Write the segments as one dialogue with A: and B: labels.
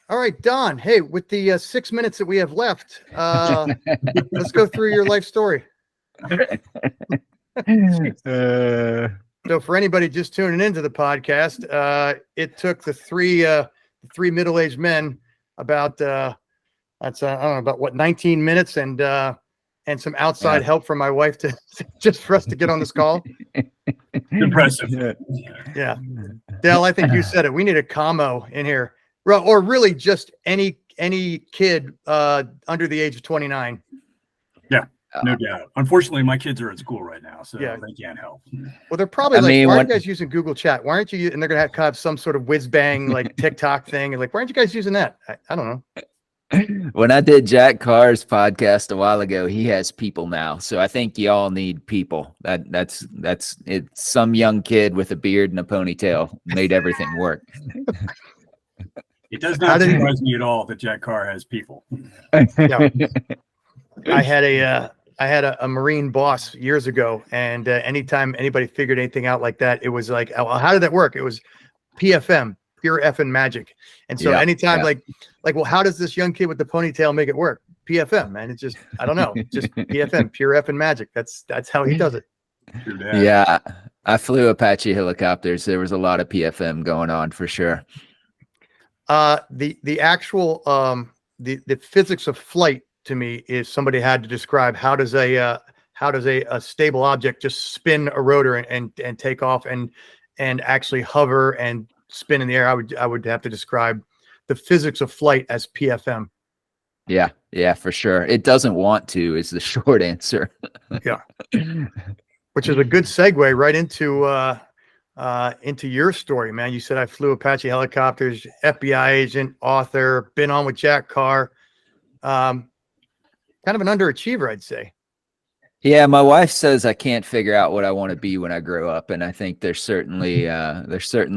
A: All right, Don. Hey, with the 6 minutes that we have left, let's go through your life story. So for anybody just tuning into the podcast, it took the three middle-aged men about I don't know, about what, 19 minutes and some outside help from my wife to just for us to get on this call.
B: Impressive.
A: Yeah. Dale, I think you said it. We need a commo in here. Or really just any kid under the age of 29.
B: Yeah. No doubt. Unfortunately, my kids are at school right now, so they can't help.
A: Well, they're probably why are you guys using Google Chat? Why aren't you? And they're going to have some sort of whiz bang like TikTok thing. And like, why aren't you guys using that? I don't know.
C: When I did Jack Carr's podcast a while ago, he has people now. So I think y'all need people. That's it. Some young kid with a beard and a ponytail made everything work.
B: It does not surprise me at all that Jack Carr has people.
A: Yeah. I had a Marine boss years ago, and anytime anybody figured anything out like that, it was like, oh, how did that work? It was PFM, pure effing magic. And so anytime like, well, how does this young kid with the ponytail make it work? PFM, man. It's just, I don't know, just PFM, pure effing magic. That's how he does it.
C: Yeah, I flew Apache helicopters. There was a lot of PFM going on for sure.
A: The actual the physics of flight to me is somebody had to describe how does a stable object just spin a rotor and take off and actually hover and spin in the air. I would have to describe the physics of flight as PFM.
C: Yeah, for sure. It doesn't want to is the short answer.
A: Yeah, which is a good segue right into your story, man. You said I flew Apache helicopters, FBI agent, author, been on with Jack Carr. Kind of an underachiever, I'd say.
C: Yeah, my wife says I can't figure out what I want to be when I grow up, and I think there's certainly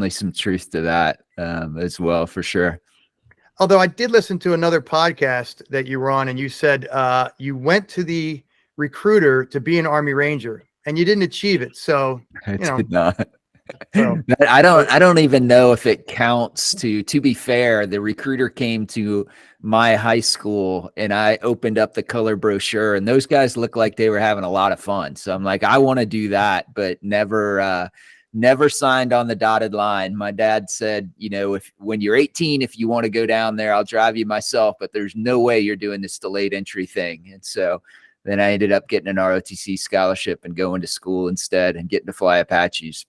C: some truth to that as well, for sure.
A: Although I did listen to another podcast that you were on, and you said you went to the recruiter to be an Army Ranger, and you didn't achieve it. So
C: I did not. So, I don't even know if it counts. To be fair, the recruiter came to my high school and I opened up the color brochure, and those guys looked like they were having a lot of fun. So I'm like, I want to do that, but never signed on the dotted line. My dad said, when you're 18, if you want to go down there, I'll drive you myself, but there's no way you're doing this delayed entry thing. And so then I ended up getting an ROTC scholarship and going to school instead and getting to fly Apaches.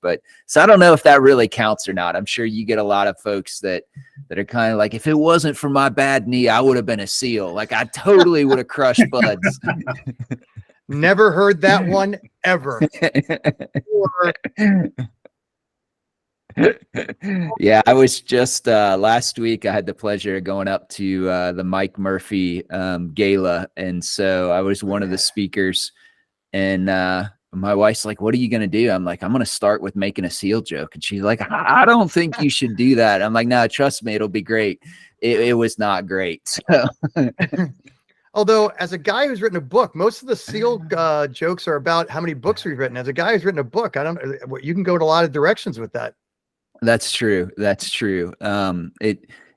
C: So I don't know if that really counts or not. I'm sure you get a lot of folks that are kind of like, if it wasn't for my bad knee, I would have been a SEAL. Like I totally would have crushed buds.
A: Never heard that one ever.
C: Yeah, I was just last week I had the pleasure of going up to the Mike Murphy gala, and so I was one of the speakers, and my wife's like, what are you going to do? I'm like, I'm going to start with making a SEAL joke, and she's like, I don't think you should do that. I'm like, no, trust me, it'll be great. It was not great. So.
A: Although, as a guy who's written a book, most of the SEAL jokes are about how many books we've written. As a guy who's written a book, you can go in a lot of directions with that.
C: That's true.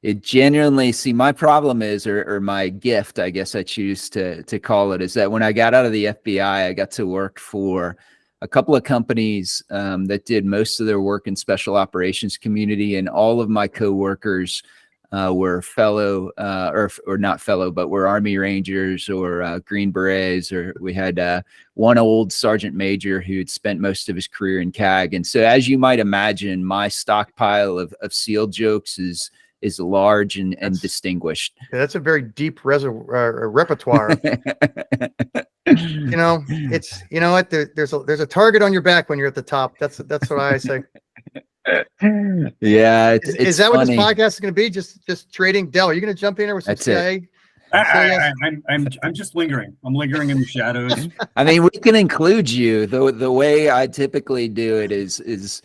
C: It genuinely, see, my problem is, or my gift, I guess I choose to call it, is that when I got out of the FBI, I got to work for a couple of companies that did most of their work in special operations community, and all of my coworkers were fellow, or not fellow, but were Army Rangers or Green Berets, or we had one old Sergeant Major who had spent most of his career in CAG. And so, as you might imagine, my stockpile of SEAL jokes is large and distinguished.
A: Yeah, that's a very deep repertoire. It's what there's a target on your back when you're at the top. That's what I say.
C: Yeah,
A: is that funny. What this podcast is going to be? Just trading? Dell, are you going to jump in there with some CIA?
B: I'm just lingering. I'm lingering in the shadows.
C: I mean, we can include you. The way I typically do it is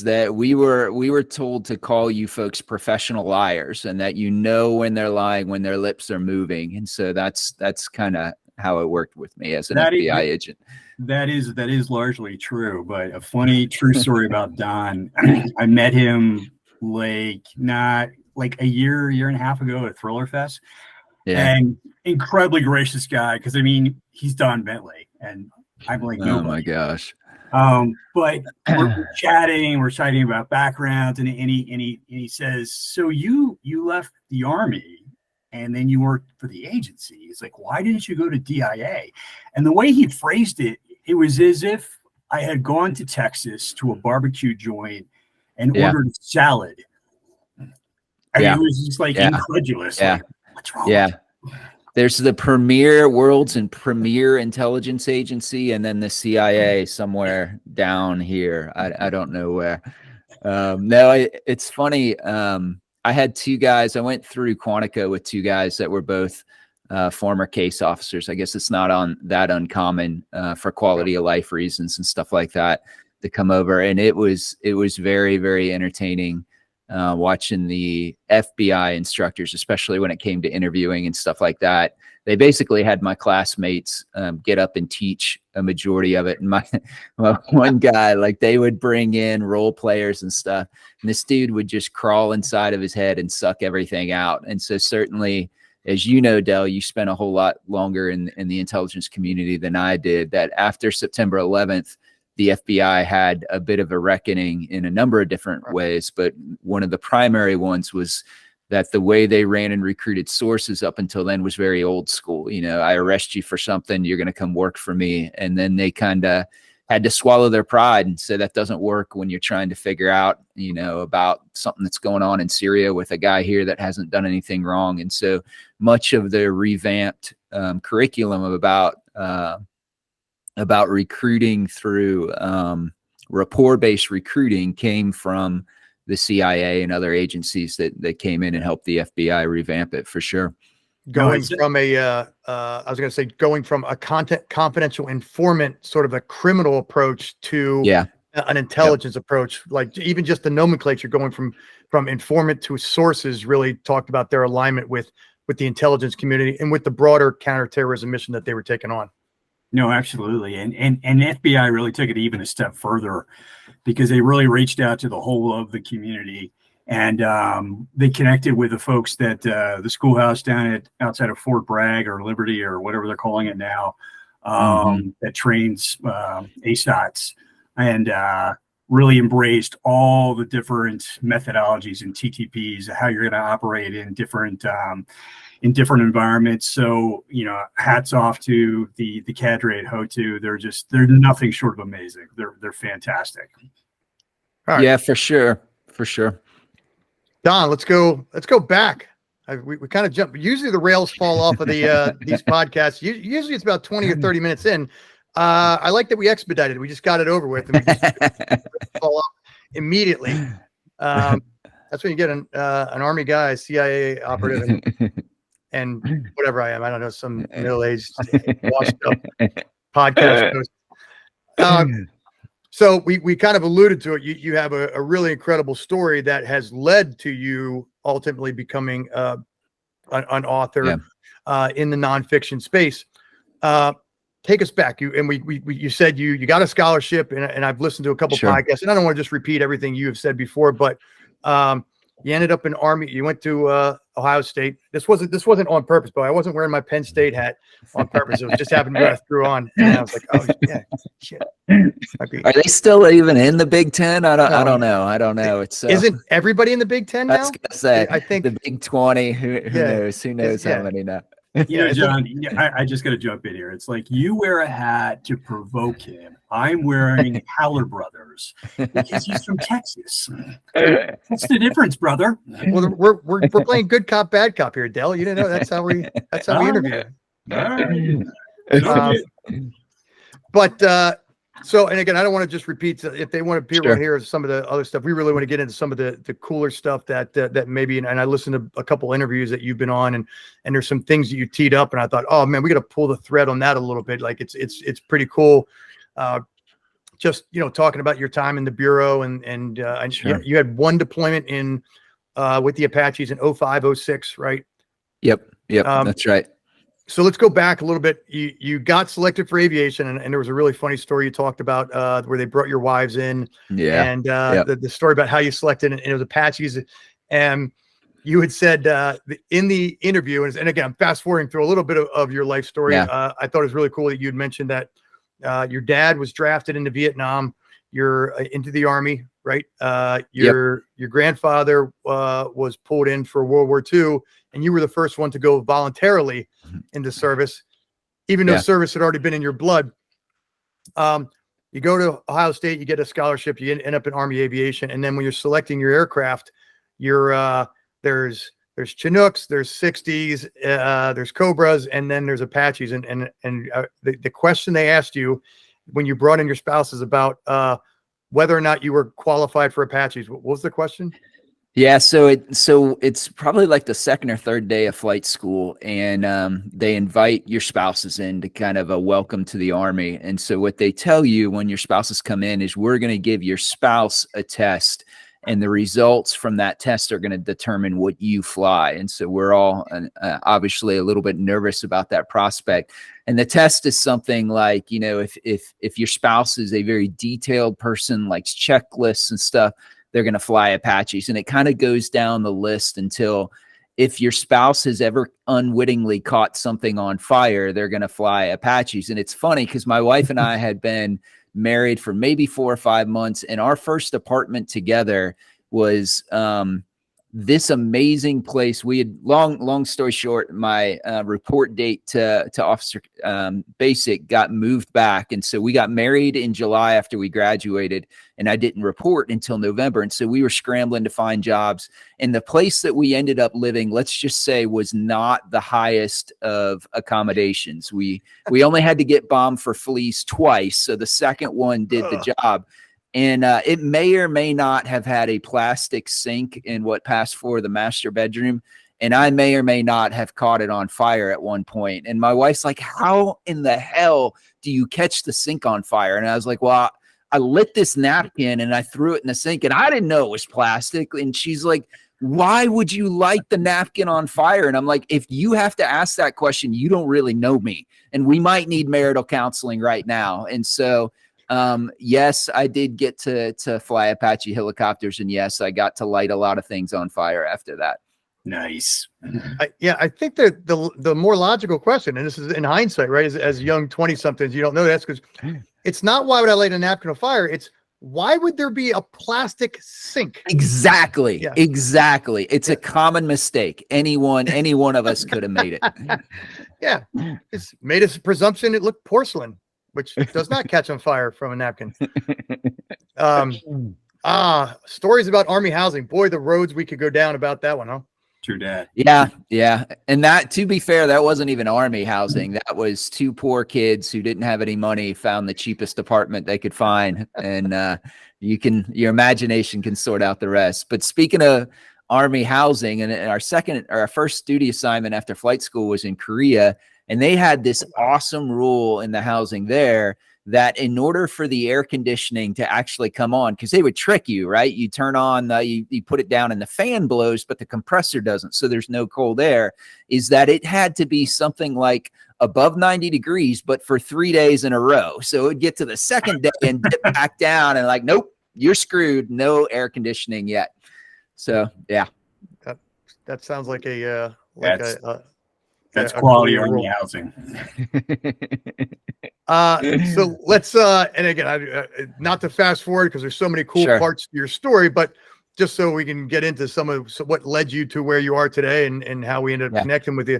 C: that we were told to call you folks professional liars, and that when they're lying when their lips are moving. And so that's kind of how it worked with me as an FBI agent.
B: That is largely true, but a funny true story about Don. I met him like like a year and a half ago at Thriller Fest.
C: Yeah.
B: And incredibly gracious guy, because I mean, he's Don Bentley, and I'm like,
C: oh my gosh.
B: But we're chatting about backgrounds, and he says, so you left the Army and then you worked for the agency. It's like, why didn't you go to DIA? And the way he phrased it, it was as if I had gone to Texas to a barbecue joint and ordered a salad. I mean, it was just like incredulous.
C: Yeah.
B: Like, what's wrong?
C: Yeah. There's the world's premier intelligence agency, and then the CIA somewhere down here. I don't know where. No, it's funny. I had two guys. I went through Quantico with two guys that were both former case officers. I guess it's not that uncommon for quality of life reasons and stuff like that to come over. And it was very, very entertaining watching the FBI instructors, especially when it came to interviewing and stuff like that. They basically had my classmates get up and teach a majority of it. And my one guy, like, they would bring in role players and stuff, and this dude would just crawl inside of his head and suck everything out. And so certainly, as you know, Del, you spent a whole lot longer in the intelligence community than I did. That after September 11th, the FBI had a bit of a reckoning in a number of different ways, but one of the primary ones was that the way they ran and recruited sources up until then was very old school. You know, I arrest you for something, you're going to come work for me. And then they kind of had to swallow their pride and say that doesn't work when you're trying to figure out, you know, about something that's going on in Syria with a guy here that hasn't done anything wrong. And so much of the revamped curriculum about recruiting through rapport-based recruiting came from the CIA and other agencies that came in and helped the FBI revamp it, for sure.
A: Going from I was going to say, going from a confidential informant, sort of a criminal approach, to an intelligence approach, like even just the nomenclature going from informant to sources really talked about their alignment with the intelligence community and with the broader counterterrorism mission that they were taking on.
B: No, absolutely. And FBI really took it even a step further, because they really reached out to the whole of the community, and they connected with the folks that the schoolhouse down outside of Fort Bragg or Liberty or whatever they're calling it now, that trains ASOTs, and really embraced all the different methodologies and TTPs, how you're going to operate in different environments. So, you know, hats off to the cadre at HOTU. They're nothing short of amazing. They're fantastic.
A: All right.
C: Yeah, for sure. For sure.
A: Don, let's go back. We kind of jump. Usually the rails fall off of the these podcasts. Usually it's about 20 or 30 minutes in. I like that we expedited. We just got it over with, and we just fall off immediately. That's when you get an Army guy, CIA operative, and whatever I am. I don't know, some middle-aged, washed up podcast host. So we kind of alluded to it. You have a really incredible story that has led to you ultimately becoming an author in the nonfiction space. Take us back. You said you got a scholarship, and I've listened to a couple podcasts, and I don't want to just repeat everything you have said before, but you ended up in Army. You went to Ohio State. This wasn't on purpose, but I wasn't wearing my Penn State hat on purpose. It was just happened to throw on, and I was like, oh yeah, shit.
C: Are they still even in the Big Ten? I don't know. It's
A: isn't everybody in the Big Ten now?
C: I was gonna say,
A: I think
C: the Big 20. Who knows? Who knows how many now?
B: You know, John, I just got to jump in here. It's like, you wear a hat to provoke him. I'm wearing Haller Brothers because he's from Texas. What's the difference, brother?
A: Well, we're playing good cop, bad cop here, Del. You didn't know that's how we interview. But so, and again, I don't want to just repeat. If they want to hear some of the other stuff, we really want to get into some of the cooler stuff that maybe. And I listened to a couple interviews that you've been on, and there's some things that you teed up, and I thought, oh man, we got to pull the thread on that a little bit. Like it's pretty cool. Just, you know, talking about your time in the Bureau, and you had one deployment in with the Apaches in 05, 06, right?
C: Yep. That's right.
A: So let's go back a little bit. You got selected for aviation, and there was a really funny story you talked about where they brought your wives in, and the story about how you selected, and it was Apaches, and you had said in the interview, and again, I'm fast forwarding through a little bit of your life story.
C: Yeah.
A: I thought it was really cool that you'd mentioned that your dad was drafted into Vietnam. You're into the Army, right? Your grandfather was pulled in for World War II, and you were the first one to go voluntarily into service, even though service had already been in your blood. You go to Ohio State, you get a scholarship, you end up in Army Aviation, and then when you're selecting your aircraft, there's Chinooks, there's 60s, there's Cobras, and then there's Apaches. And the question they asked you when you brought in your spouse is about whether or not you were qualified for Apaches. What was the question?
C: Yeah, so it's probably like the second or third day of flight school, and they invite your spouses in to kind of a welcome to the Army. And so what they tell you when your spouses come in is, we're going to give your spouse a test, and the results from that test are going to determine what you fly. And so we're all obviously a little bit nervous about that prospect. And the test is something like, you know, if your spouse is a very detailed person, likes checklists and stuff, they're going to fly Apaches. And it kind of goes down the list until, if your spouse has ever unwittingly caught something on fire, they're going to fly Apaches. And it's funny because my wife and I had been married for maybe 4 or 5 months, and our first apartment together was this amazing place. We had, long story short, my report date to Officer Basic got moved back. And so we got married in July after we graduated, and I didn't report until November. And so we were scrambling to find jobs. And the place that we ended up living, let's just say, was not the highest of accommodations. We only had to get bombed for fleas twice. So the second one did the job. And it may or may not have had a plastic sink in what passed for the master bedroom. And I may or may not have caught it on fire at one point. And my wife's like, how in the hell do you catch the sink on fire? And I was like, well, I lit this napkin and I threw it in the sink, and I didn't know it was plastic. And she's like, why would you light the napkin on fire? And I'm like, if you have to ask that question, you don't really know me. And we might need marital counseling right now. And so yes, I did get to fly Apache helicopters, and yes, I got to light a lot of things on fire after that.
B: Nice.
A: I think that the more logical question, and this is in hindsight, right? As young 20-somethings, you don't know that's because it's not why would I light a napkin on fire? It's why would there be a plastic sink?
C: Exactly. Yeah. Exactly. It's a common mistake. Any one of us could have made it.
A: Yeah. It's made a presumption it looked porcelain, which does not catch on fire from a napkin. Stories about Army housing. Boy, the roads we could go down about that one, huh?
B: True dat.
C: Yeah. And that, to be fair, that wasn't even Army housing. That was 2 poor kids who didn't have any money, found the cheapest apartment they could find. And your imagination can sort out the rest. But speaking of Army housing, and our first duty assignment after flight school was in Korea. And they had this awesome rule in the housing there that in order for the air conditioning to actually come on, because they would trick you, right? You turn on, you put it down and the fan blows, but the compressor doesn't. So there's no cold air, is that it had to be something like above 90 degrees, but for 3 days in a row. So it would get to the second day and dip back down and like, nope, you're screwed. No air conditioning yet. So, yeah.
A: That sounds like
B: that's quality Army housing.
A: So let's and again, not to fast forward because there's so many cool parts to your story, but just so we can get into some of what led you to where you are today and how we ended up connecting with you.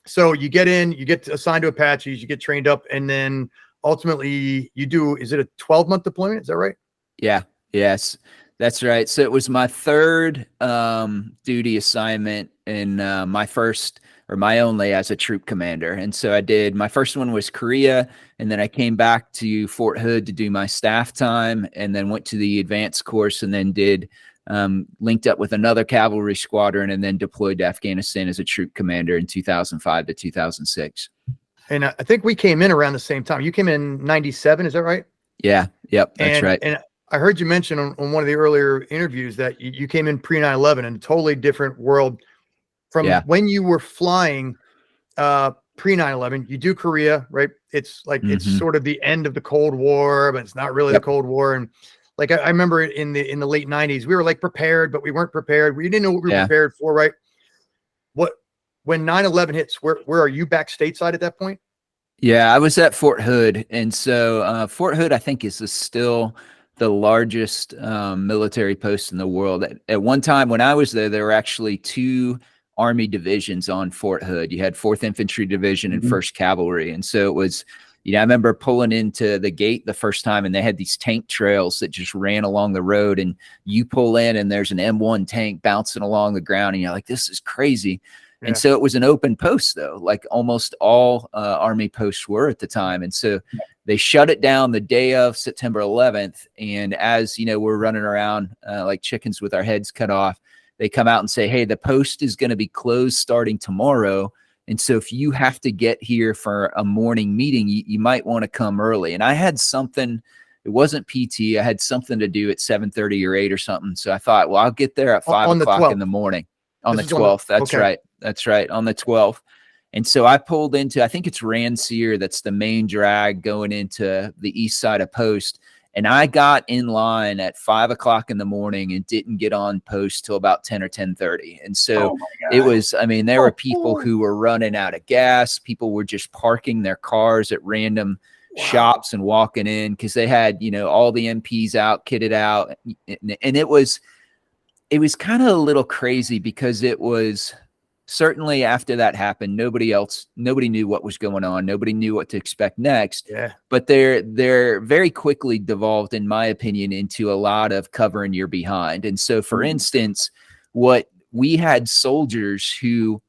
A: So you get in, you get assigned to Apaches, you get trained up, and then ultimately you do, is it a 12-month deployment? Is that right?
C: Yeah. Yes, that's right. So it was my third duty assignment in my first, or my only, as a troop commander. And so I did, my first one was Korea, and then I came back to Fort Hood to do my staff time, and then went to the advanced course, and then did linked up with another cavalry squadron, and then deployed to Afghanistan as a troop commander in 2005 to 2006.
A: And I think we came in around the same time. You came in 97, is that right?
C: Yeah. Yep. That's right.
A: And I heard you mention on one of the earlier interviews that you came in pre 9/11 in a totally different world from when you were flying pre 9/11. You do Korea, right? It's like it's sort of the end of the Cold War, but it's not really the Cold War. And like I remember in the late 90s, we were like prepared, but we weren't prepared. We didn't know what we were prepared for, right? When 9/11 hits, where are you back stateside at that point?
C: Yeah, I was at Fort Hood. And so Fort Hood, I think, is still the largest military post in the world. At one time when I was there were actually 2 Army divisions on Fort Hood. You had 4th Infantry Division and 1st Cavalry. And so it was, I remember pulling into the gate the first time, and they had these tank trails that just ran along the road, and you pull in and there's an M1 tank bouncing along the ground, and you're like, this is crazy. Yeah. And so it was an open post, though, like almost all Army posts were at the time. And so they shut it down the day of September 11th. And as we're running around like chickens with our heads cut off, they come out and say, hey, the post is going to be closed starting tomorrow. And so if you have to get here for a morning meeting, you might want to come early. And I had something, it wasn't PT. I had something to do at 7:30 or 8 or something. So I thought, well, I'll get there at 5 o'clock in the morning. On the 12th. That's right. That's right. On the 12th. And so I pulled into, I think it's Ransier. That's the main drag going into the east side of post. And I got in line at 5 o'clock in the morning and didn't get on post till about 10 or 10:30. And so it was, there were people who were running out of gas. People were just parking their cars at random shops and walking in because they had, all the MPs out, kitted out. And it was kind of a little crazy because it was certainly after that happened, nobody knew what was going on. Nobody knew what to expect next. Yeah. But they're very quickly devolved, in my opinion, into a lot of covering your behind. And so, for instance, what we had soldiers who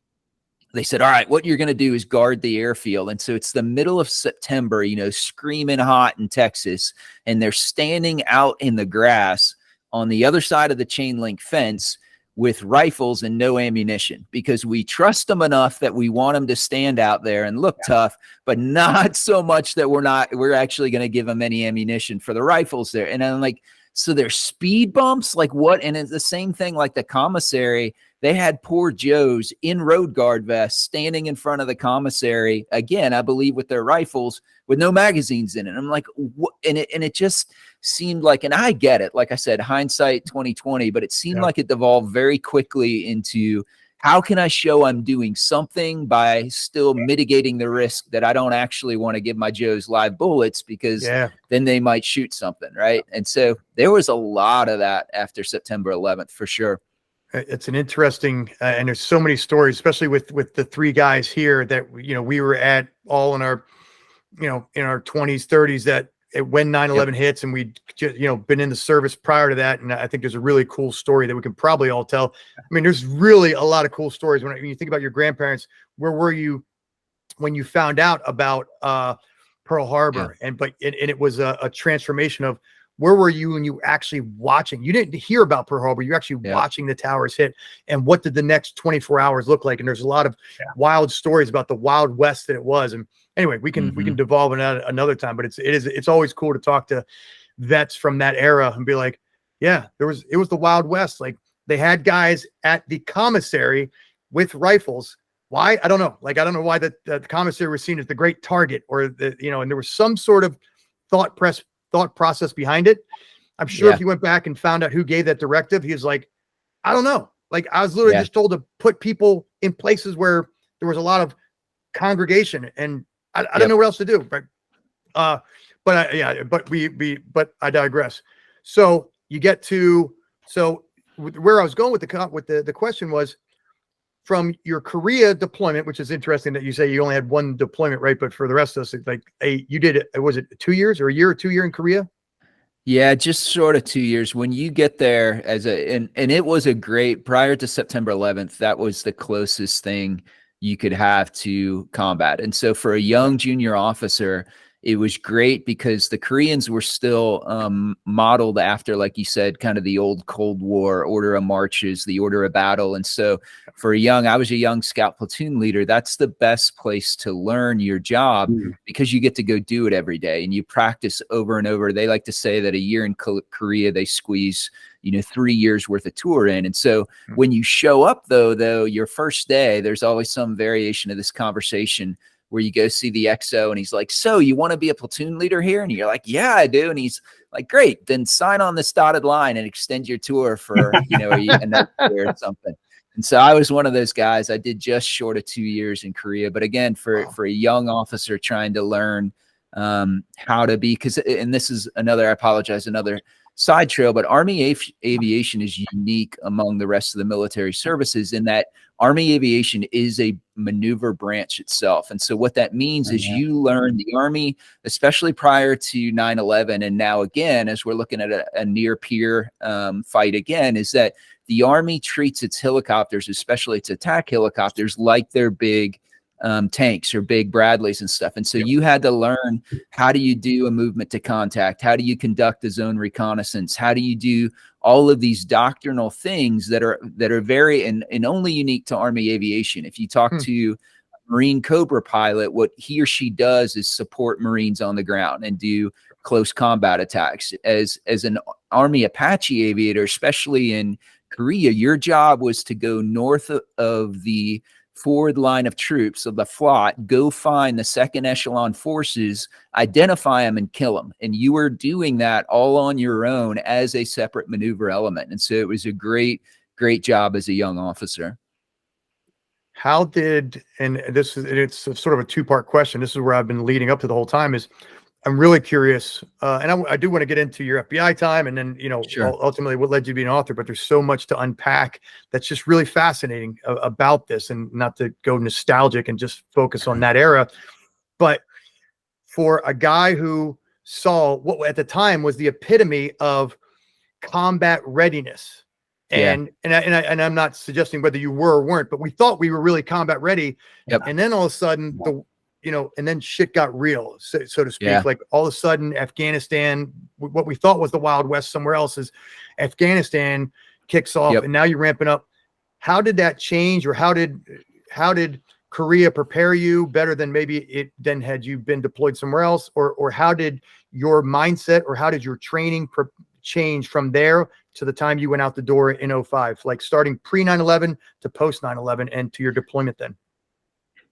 C: they said, all right, what you're going to do is guard the airfield. And so it's the middle of September, screaming hot in Texas, and they're standing out in the grass on the other side of the chain link fence with rifles and no ammunition, because we trust them enough that we want them to stand out there and look tough, but not so much that we're actually going to give them any ammunition for the rifles there. And I'm like, so there's speed bumps, like what? And it's the same thing like the commissary. They had poor Joes in road guard vests standing in front of the commissary, again, I believe with their rifles with no magazines in it. I'm like, what? And it just seemed like, and I get it, like I said, hindsight 2020, but it seemed like it devolved very quickly into how can I show I'm doing something by still mitigating the risk that I don't actually want to give my Joes live bullets because then they might shoot something, right? And so there was a lot of that after September 11th for sure.
A: It's an interesting, and there's so many stories, especially with the 3 guys here that, we were at all in our, in our 20s, 30s, that when 9/11 hits, and we just, been in the service prior to that. And I think there's a really cool story that we can probably all tell. There's really a lot of cool stories. When you think about your grandparents, where were you when you found out about Pearl Harbor? And it was a transformation of, where were you when you were actually watching? You didn't hear about Pearl Harbor. You're actually watching the towers hit. And what did the next 24 hours look like? And there's a lot of wild stories about the Wild West that it was. And anyway, we can devolve in that another time, but it's always cool to talk to vets from that era and be like, yeah, it was the Wild West. Like, they had guys at the commissary with rifles. Why? I don't know. Like, I don't know why the commissary was seen as the great target, or and there was some sort of thought process behind it. I'm sure if you went back and found out who gave that directive, he was like, I don't know. Like, I was literally just told to put people in places where there was a lot of congregation, and I don't know what else to do. But I digress. So you get to, where I was going with the question was, from your Korea deployment, which is interesting that you say you only had 1 deployment, right? But for the rest of us, it's like, you did it. Was it 2 years or a year or 2 year in Korea?
C: Yeah, just sort of 2 years. When you get there and it was a great, prior to September 11th, that was the closest thing you could have to combat. And so for a young junior officer, it was great because the Koreans were still modeled after, like you said, kind of the old Cold War order of marches, the order of battle. And so I was a young scout platoon leader. That's the best place to learn your job because you get to go do it every day and you practice over and over. They like to say that a year in Korea, they squeeze 3 years worth of tour in. And so when you show up though, your first day, there's always some variation of this conversation. where you go see the XO and he's like, so you want to be a platoon leader here? And you're like, yeah, I do. And he's like, great, then sign on this dotted line and extend your tour for, another year or something. And so I was one of those guys. I did just short of 2 years in Korea. But again, for a young officer trying to learn how to be, and this is another side trail, but Army aviation is unique among the rest of the military services in that Army aviation is a maneuver branch itself. And so what that means is you learn the Army, especially prior to 9/11, and now again, as we're looking at a near peer fight again, is that the Army treats its helicopters, especially its attack helicopters, like they're big tanks or big Bradleys and stuff. And so you had to learn, how do you do a movement to contact? How do you conduct a zone reconnaissance? How do you do all of these doctrinal things that are very and only unique to Army aviation? If you talk to a Marine Cobra pilot, what he or she does is support Marines on the ground and do close combat attacks. As an Army Apache aviator, especially in Korea, your job was to go north of the forward line of troops of the FLOT, go find the second echelon forces, identify them and kill them. And you were doing that all on your own as a separate maneuver element. And so it was a great job as a young officer.
A: It's sort of a two-part question. This is where I've been leading up to the whole time, is I'm really curious, and I do want to get into your FBI time, and then ultimately what led you to be an author. But there's so much to unpack that's just really fascinating about this, and not to go nostalgic and just focus on that era. But for a guy who saw what at the time was the epitome of combat readiness, and I'm not suggesting whether you were or weren't, but we thought we were really combat ready, and then all of a sudden and then shit got real, so to speak. Yeah. Like all of a sudden, Afghanistan, what we thought was the Wild West somewhere else, is Afghanistan kicks off, and now you're ramping up. How did that change, or how did Korea prepare you better than than had you been deployed somewhere else, or how did your mindset, or how did your training change from there to the time you went out the door in 2005, like starting pre 9/11 to post 9/11 and to your deployment then?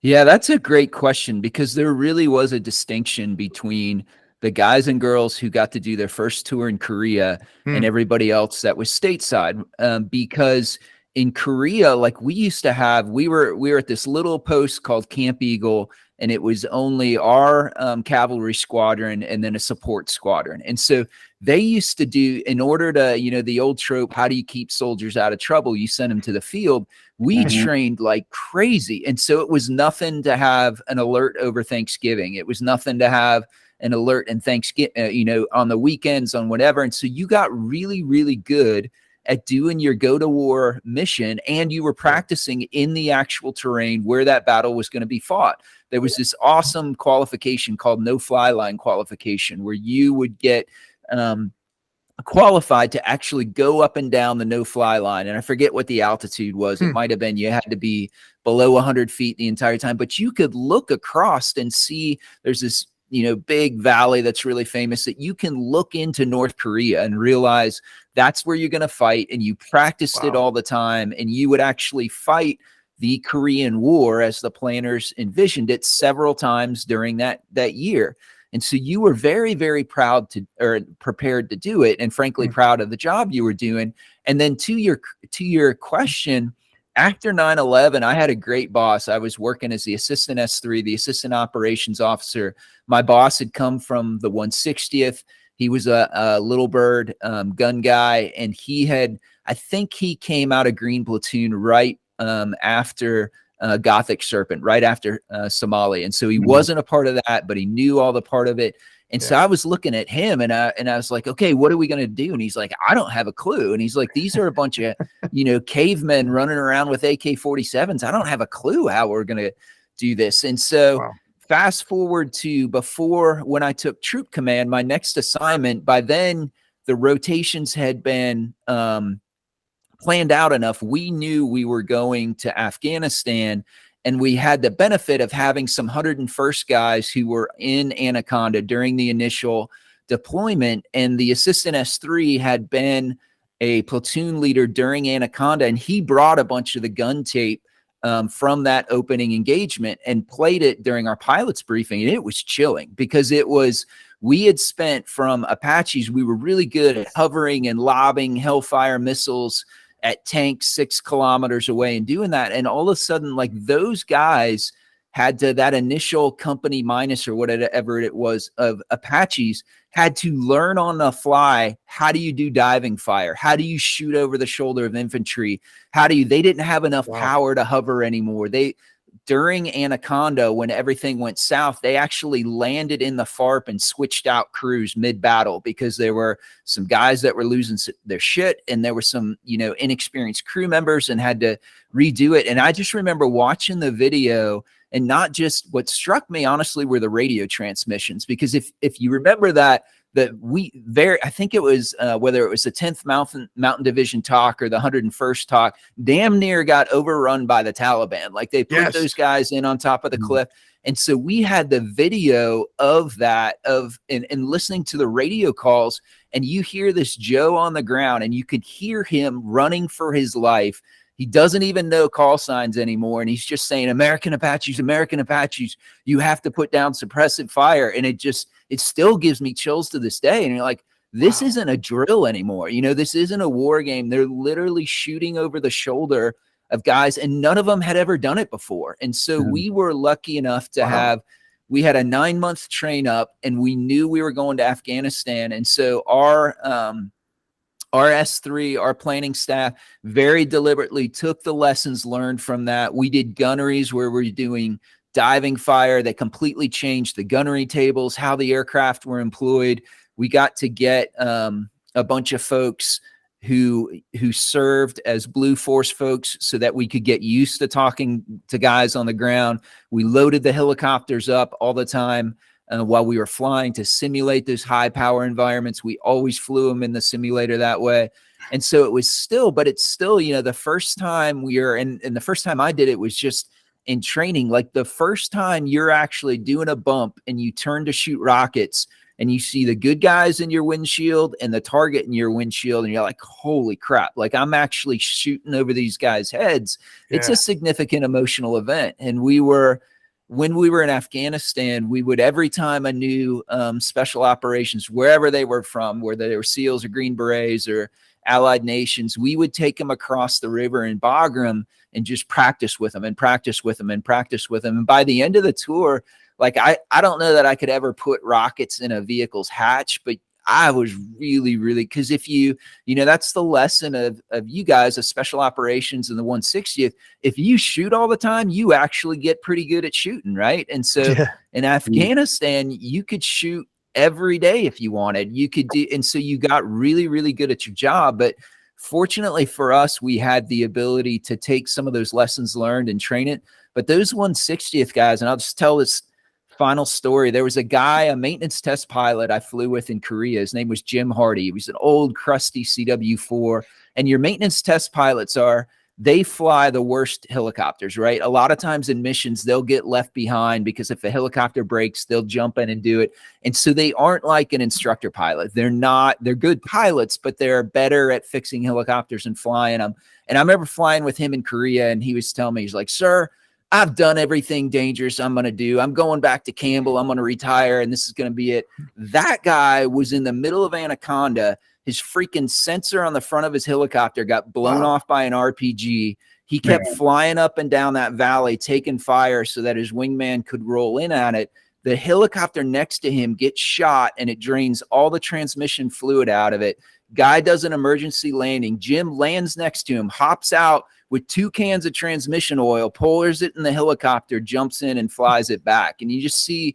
C: Yeah, that's a great question, because there really was a distinction between the guys and girls who got to do their first tour in Korea and everybody else that was stateside. Because in Korea, like we were at this little post called Camp Eagle, and it was only our cavalry squadron and then a support squadron. And so they used to do, in order to, the old trope, how do you keep soldiers out of trouble? You send them to the field. We trained like crazy. And so it was nothing to have an alert over Thanksgiving. It was nothing to have an alert and Thanksgiving, on the weekends, on whatever. And so you got really, really good at doing your go to war mission, and you were practicing in the actual terrain where that battle was going to be fought. There was this awesome qualification called no fly line qualification, where you would get qualified to actually go up and down the no fly line. And I forget what the altitude was. It might have been, you had to be below 100 feet the entire time, but you could look across and see there's this, big valley that's really famous, that you can look into North Korea and realize that's where you're going to fight. And you practiced it all the time, and you would actually fight the Korean War as the planners envisioned it several times during that year. And so you were very, very prepared to do it, and frankly, proud of the job you were doing. And then to your question, after 9/11, I had a great boss. I was working as the assistant S3, the assistant operations officer. My boss had come from the 160th. He was a little bird gun guy, and I think he came out of Green Platoon right after Gothic Serpent, right after Somalia. And so he wasn't a part of that, but he knew all the part of it. And so I was looking at him, and I was like, okay, what are we going to do? And he's like, I don't have a clue. And he's like, these are a bunch of, cavemen running around with AK-47s. I don't have a clue how we're going to do this. And so fast forward to before, when I took troop command, my next assignment, by then the rotations had been planned out enough. We knew we were going to Afghanistan, and we had the benefit of having some 101st guys who were in Anaconda during the initial deployment. And the assistant S3 had been a platoon leader during Anaconda, and he brought a bunch of the gun tape from that opening engagement and played it during our pilot's briefing. And it was chilling because we had spent from Apaches, we were really good at hovering and lobbing Hellfire missiles at tanks 6 kilometers away and doing that. And all of a sudden, like those guys had to, that initial company minus or whatever it was of Apaches, had to learn on the fly, how do you do diving fire? How do you shoot over the shoulder of infantry? They didn't have enough power to hover anymore. During Anaconda, when everything went south, they actually landed in the FARP and switched out crews mid-battle because there were some guys that were losing their shit, and there were some, inexperienced crew members and had to redo it. And I just remember watching the video, and not just, what struck me honestly were the radio transmissions, because if you remember I think it was whether it was the 10th Mountain Division TOC or the 101st TOC, damn near got overrun by the Taliban. Like they put those guys in on top of the cliff. And so we had the video of that, and listening to the radio calls, and you hear this Joe on the ground and you could hear him running for his life. He doesn't even know call signs anymore. And he's just saying, American Apaches, you have to put down suppressive fire. And it still gives me chills to this day. And you're like, this isn't a drill anymore. This isn't a war game. They're literally shooting over the shoulder of guys, and none of them had ever done it before. And so we were lucky enough to we had a 9-month train up, and we knew we were going to Afghanistan. And so our S3, our planning staff, very deliberately took the lessons learned from that. We did gunneries where we're doing diving fire that completely changed the gunnery tables, how the aircraft were employed. We got to get a bunch of folks who served as Blue Force folks so that we could get used to talking to guys on the ground. We loaded the helicopters up all the time while we were flying to simulate those high power environments. We always flew them in the simulator that way. And so it's still, the first time and the first time I did it was just in training. Like the first time you're actually doing a bump and you turn to shoot rockets and you see the good guys in your windshield and the target in your windshield, and you're like, holy crap, like I'm actually shooting over these guys' heads. Yeah. It's a significant emotional event. And when we were in Afghanistan, we would, every time a new special operations, wherever they were from, whether they were SEALs or Green Berets or allied nations, we would take them across the river in Bagram and just practice with them and practice with them and practice with them. And by the end of the tour, like I don't know that I could ever put rockets in a vehicle's hatch, but I was really, really, because if that's the lesson of you guys of special operations in the 160th. If you shoot all the time, you actually get pretty good at shooting, right? And so in Afghanistan, you could shoot every day if you wanted. You could do, and so you got really, really good at your job. But fortunately for us, we had the ability to take some of those lessons learned and train it. But those 160th guys, and I'll just tell this final story. There was a guy, a maintenance test pilot I flew with in Korea. His name was Jim Hardy. He was an old crusty CW4. And your maintenance test pilots they fly the worst helicopters, right? A lot of times in missions, they'll get left behind because if a helicopter breaks, they'll jump in and do it. And so they aren't like an instructor pilot. They're good pilots, but they're better at fixing helicopters and flying them. And I remember flying with him in Korea, and he was telling me, he's like, sir, I've done everything dangerous I'm going to do. I'm going back to Campbell. I'm going to retire, and this is going to be it. That guy was in the middle of Anaconda. His freaking sensor on the front of his helicopter got blown off by an RPG. He kept flying up and down that valley, taking fire so that his wingman could roll in on it. The helicopter next to him gets shot, and it drains all the transmission fluid out of it. Guy does an emergency landing. Jim lands next to him, hops out with 2 cans of transmission oil, pours it in the helicopter, jumps in and flies it back. And you just see,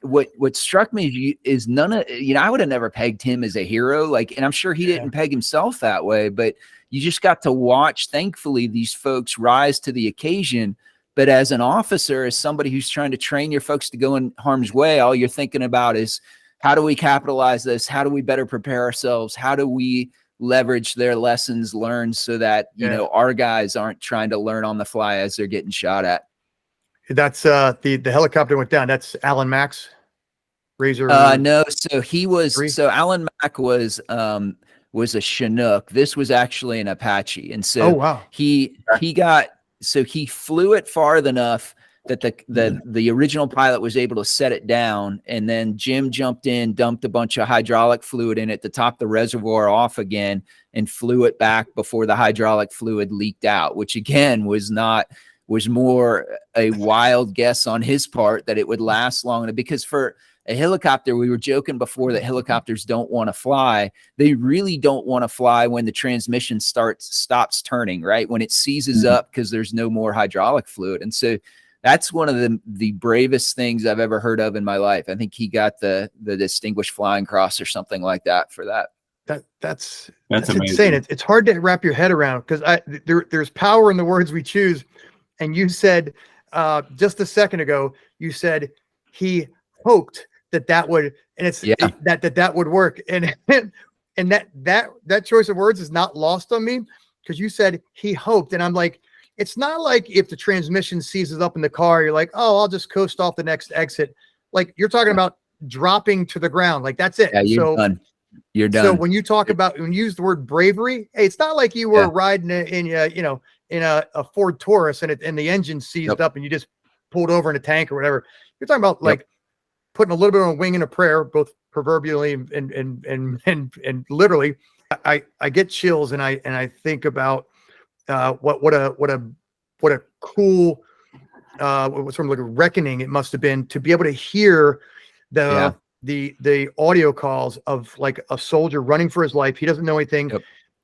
C: what struck me is I would have never pegged him as a hero. And I'm sure he didn't peg himself that way, but you just got to watch, thankfully, these folks rise to the occasion. But as an officer, as somebody who's trying to train your folks to go in harm's way, all you're thinking about is, how do we capitalize this? How do we better prepare ourselves? How do we leverage their lessons learned so that, our guys aren't trying to learn on the fly as they're getting shot at?
A: That's the helicopter went down. That's Alan Mack's Razor.
C: No, so Alan Mack was a Chinook. This was actually an Apache. And so he got so he flew it far enough that the original pilot was able to set it down, and then Jim jumped in, dumped a bunch of hydraulic fluid in it to top the reservoir off again, and flew it back before the hydraulic fluid leaked out, which again was more a wild guess on his part that it would last long enough. Because for a helicopter, we were joking before that helicopters don't want to fly. They really don't want to fly when the transmission stops turning, right? When it seizes up because there's no more hydraulic fluid. And so that's one of the bravest things I've ever heard of in my life. I think he got the Distinguished Flying Cross or something like that for that.
A: That's insane. It's hard to wrap your head around, because there's power in the words we choose. And you said just a second ago, you said he hoped that would, and it's that would work. And that choice of words is not lost on me, because you said he hoped, and I'm like, it's not like if the transmission seizes up in the car, you're like, oh, I'll just coast off the next exit. Like, you're talking about dropping to the ground. Like, that's it.
C: Yeah, you're done. You're done.
A: So when you talk about, when you use the word bravery, hey, it's not like you were riding in a Ford Taurus and the engine seized up and you just pulled over in a tank or whatever. You're talking about like putting a little bit of a wing in a prayer, both proverbially and literally. I get chills, and I think about what a cool sort of like a reckoning it must have been to be able to hear the audio calls of like a soldier running for his life. He doesn't know anything.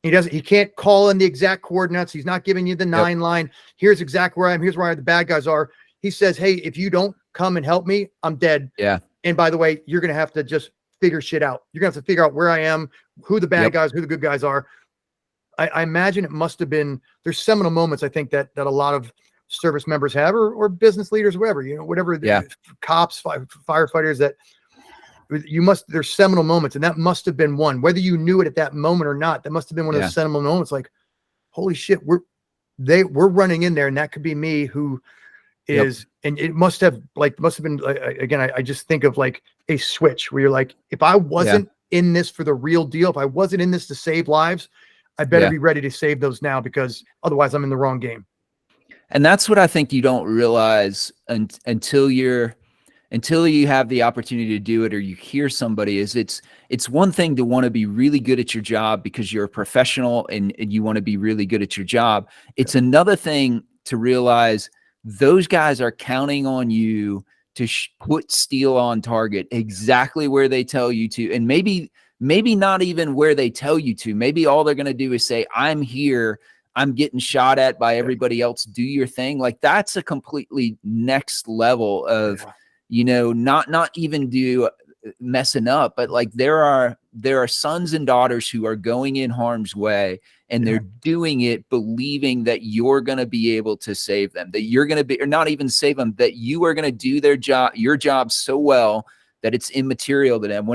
A: He can't call in the exact coordinates. He's not giving you the 9 line. Here's exactly where I am. Here's where the bad guys are. He says, hey, if you don't come and help me, I'm dead. Yeah. And by the way, you're going to have to just figure shit out. You're going to have to figure out where I am, who the bad guys, who the good guys are. I imagine it must have been, there's seminal moments, I think, that a lot of service members have, or business leaders, whatever, whatever, cops, firefighters, that there's seminal moments, and that must have been one, whether you knew it at that moment or not. That must have been one of those seminal moments, like, holy shit, we're running in there, and that could be me who is, and it must have been, again, I just think of like a switch where you're like, if I wasn't in this for the real deal, if I wasn't in this to save lives, I better be ready to save those now, because otherwise I'm in the wrong game.
C: And that's what I think you don't realize until you have the opportunity to do it, or you hear somebody, is it's one thing to want to be really good at your job because you're a professional and you want to be really good at your job. It's another thing to realize those guys are counting on you to put steel on target exactly where they tell you to. And maybe not even where they tell you to. Maybe all they're going to do is say, I'm here, I'm getting shot at by everybody else, do your thing. Like, that's a completely next level of, not even do messing up, but like there are sons and daughters who are going in harm's way, and they're doing it believing that you're going to be able to save them, that you're going to be, or not even save them, that you are going to do your job so well that it's immaterial to them.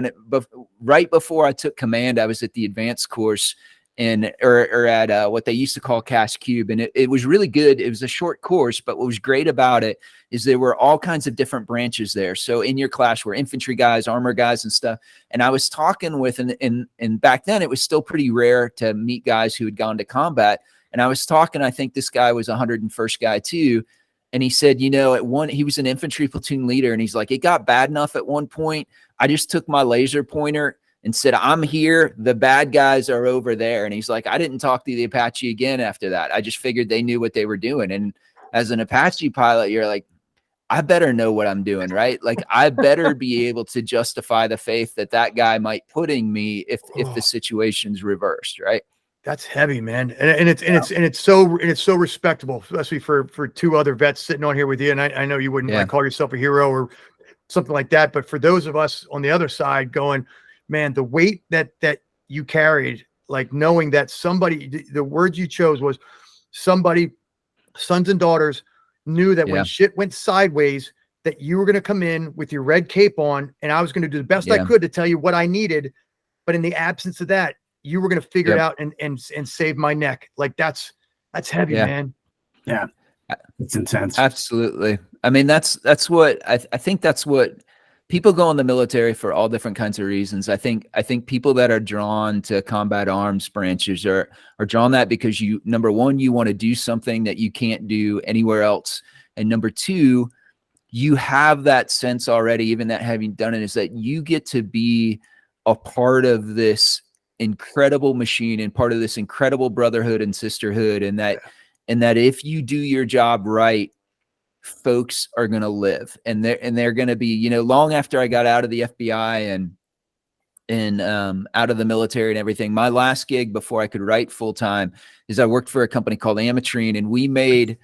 C: Right before I took command, I was at the advanced course or at what they used to call Cash Cube. And it was really good. It was a short course, but what was great about it is there were all kinds of different branches there. So in your class were infantry guys, armor guys and stuff. And I was talking with, and back then it was still pretty rare to meet guys who had gone to combat. And I was talking, I think this guy was 101st guy too. And he said, he was an infantry platoon leader. And he's like, it got bad enough at one point, I just took my laser pointer and said, I'm here, the bad guys are over there. And he's like, I didn't talk to the Apache again after that. I just figured they knew what they were doing. And as an Apache pilot, you're like, I better know what I'm doing, right? Like, I better be able to justify the faith that guy might putting me if the situation's reversed, right?
A: That's heavy, man. And it's so respectable, especially for 2 other vets sitting on here with you. And I know you wouldn't like call yourself a hero or something like that, but for those of us on the other side going, man, the weight that you carried, like knowing that somebody, the words you chose was somebody, sons and daughters, knew that when shit went sideways, that you were going to come in with your red cape on, and I was going to do the best I could to tell you what I needed. But in the absence of that, you were going to figure it out and save my neck. Like, that's heavy, man.
B: Yeah. It's intense.
C: Absolutely. I mean, that's what I think that's what people go in the military for all different kinds of reasons. I think people that are drawn to combat arms branches are drawn that because number one, you want to do something that you can't do anywhere else. And number two, you have that sense already, even that having done it, is that you get to be a part of this incredible machine and part of this incredible brotherhood and sisterhood. And that if you do your job right, folks are going to live, and they're going to be, long after I got out of the FBI and out of the military and everything, my last gig before I could write full time is I worked for a company called Amatrine, and we made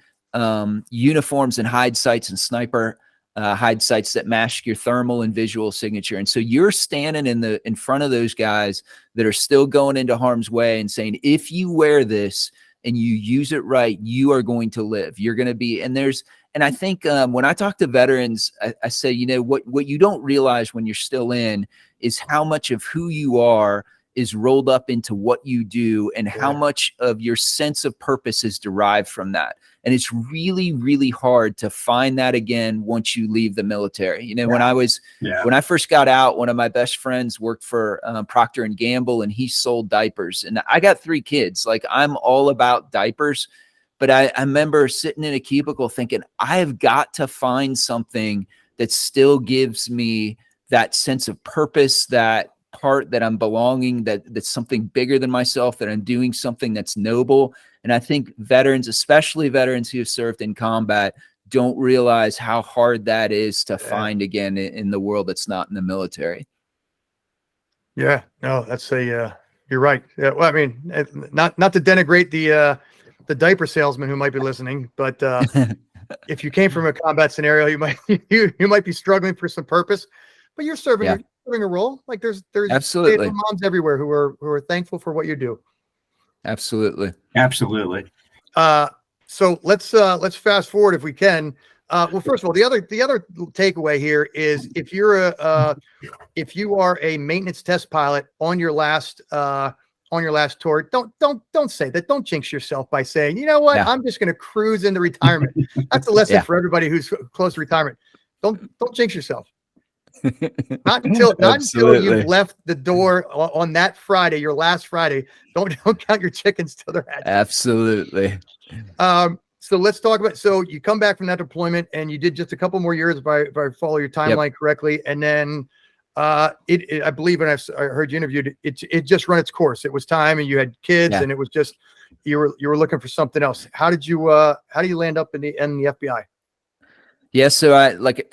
C: uniforms and hide sights and sniper hide sights that mask your thermal and visual signature. And so you're standing in front of those guys that are still going into harm's way and saying, if you wear this and you use it right, you are going to live. You're going to be, and I think when I talk to veterans, I say, what you don't realize when you're still in is how much of who you are is rolled up into what you do, and how much of your sense of purpose is derived from that. And it's really, really hard to find that again once you leave the military. When I first got out, one of my best friends worked for Procter & Gamble, and he sold diapers. And I got 3 kids. Like, I'm all about diapers. But I remember sitting in a cubicle thinking, I have got to find something that still gives me that sense of purpose, that part that I'm belonging, that's something bigger than myself, that I'm doing something that's noble. And I think veterans, especially veterans who have served in combat, don't realize how hard that is to find again in the world that's not in the military.
A: Yeah, no, you're right. Yeah, well, I mean, not to denigrate the diaper salesman who might be listening, but if you came from a combat scenario, you might be struggling for some purpose, but you're serving a role. Like there's
C: absolutely
A: moms everywhere who are thankful for what you do.
C: Absolutely.
A: So let's fast forward if we can. Well, first of all, the other takeaway here is if you are a maintenance test pilot on your last tour, don't say that. Don't jinx yourself by saying, you know what, I'm just going to cruise into retirement. That's a lesson for everybody who's close to retirement. Don't jinx yourself. Not until you've left the door on that Friday, your last Friday. Don't count your chickens till they're hatched.
C: Absolutely.
A: So let's talk about. So you come back from that deployment, and you did just a couple more years, if I follow your timeline correctly, and then I believe, and I heard you interviewed, it just run its course. It was time, and you had kids, and it was just you were looking for something else. How do you land up in the FBI?
C: Yeah, so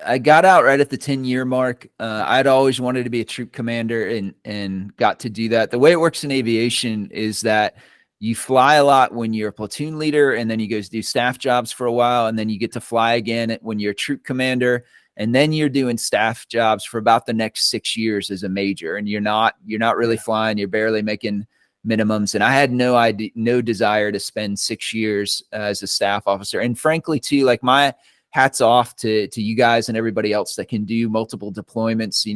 C: I got out right at the 10-year mark. I'd always wanted to be a troop commander and got to do that. The way it works in aviation is that you fly a lot when you're a platoon leader, and then you go do staff jobs for a while, and then you get to fly again when you're a troop commander, and then you're doing staff jobs for about the next 6 years as a major, and you're not really flying. You're barely making minimums. And I had no desire to spend 6 years as a staff officer. And frankly, too, like, my hats off to you guys and everybody else that can do multiple deployments.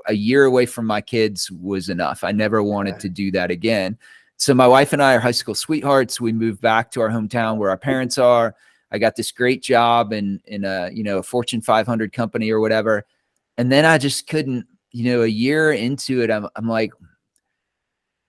C: A year away from my kids was enough. I never wanted to do that again. So my wife and I are high school sweethearts. We moved back to our hometown where our parents are. I got this great job in a Fortune 500 company or whatever. And then I just couldn't, a year into it, I'm like,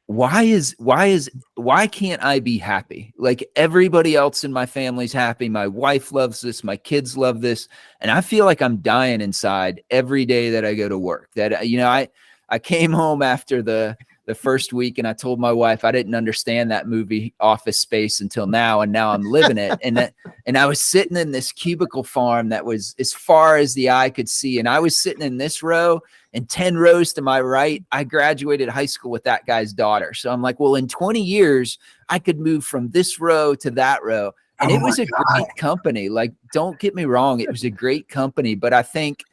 C: why can't I be happy? Like, everybody else in my family's happy. My wife loves this. My kids love this. And I feel like I'm dying inside every day that I go to work. That, I came home after the first week, and I told my wife I didn't understand that movie Office Space until now. And now I'm living it. And I was sitting in this cubicle farm that was as far as the eye could see. And I was sitting in this row, and 10 rows to my right, I graduated high school with that guy's daughter. So I'm like, well, in 20 years, I could move from this row to that row. And it was a great company. Like, don't get me wrong. It was a great company, but I think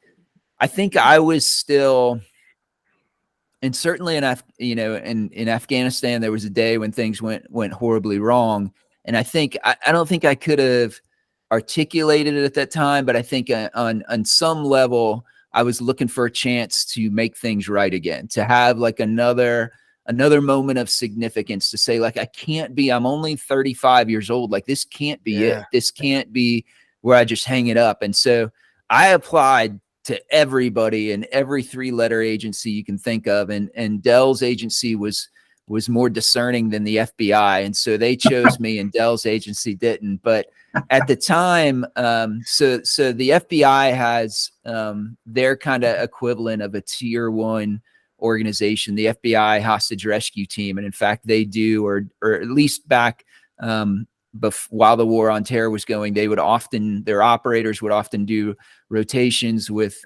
C: I was still, and certainly in Afghanistan, there was a day when things went horribly wrong. And I don't think I could have articulated it at that time, but I think on some level, I was looking for a chance to make things right again, to have like another moment of significance, to say, like, I'm only 35 years old. Like, this can't be it. This can't be where I just hang it up. And so I applied to everybody and every 3-letter agency you can think of. And Dell's agency was more discerning than the FBI. And so they chose me and Dell's agency didn't. But at the time, so the FBI has their kind of equivalent of a tier 1 organization, the FBI hostage rescue team. And in fact, they do, or at least back while the war on terror was going, their operators would often do rotations with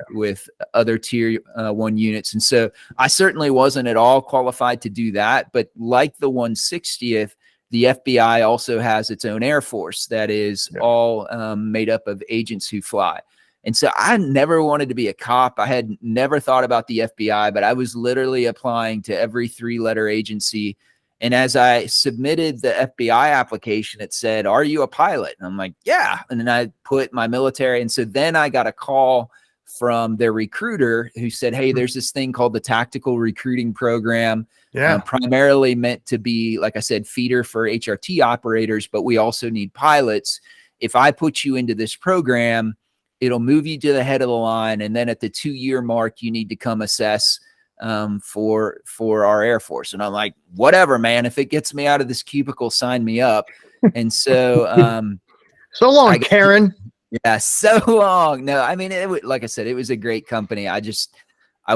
C: other tier 1 units. And so I certainly wasn't at all qualified to do that. But like the 160th, the FBI also has its own Air Force that is all made up of agents who fly. And so I never wanted to be a cop. I had never thought about the FBI, but I was literally applying to every 3-letter agency. And as I submitted the FBI application, it said, "Are you a pilot?" And I'm like, "Yeah." And then I put my military. And so then I got a call from their recruiter who said, "Hey, there's this thing called the Tactical Recruiting Program. Primarily meant to be, like I said, feeder for HRT operators, but we also need pilots. If I put you into this program, it'll move you to the head of the line. And then at the 2-year mark, you need to come assess for our Air Force." And I'm like, "Whatever, man, if it gets me out of this cubicle, sign me up." And so,
A: so long, Karen.
C: Yeah, so long. No, I mean, like I said, it was a great company. I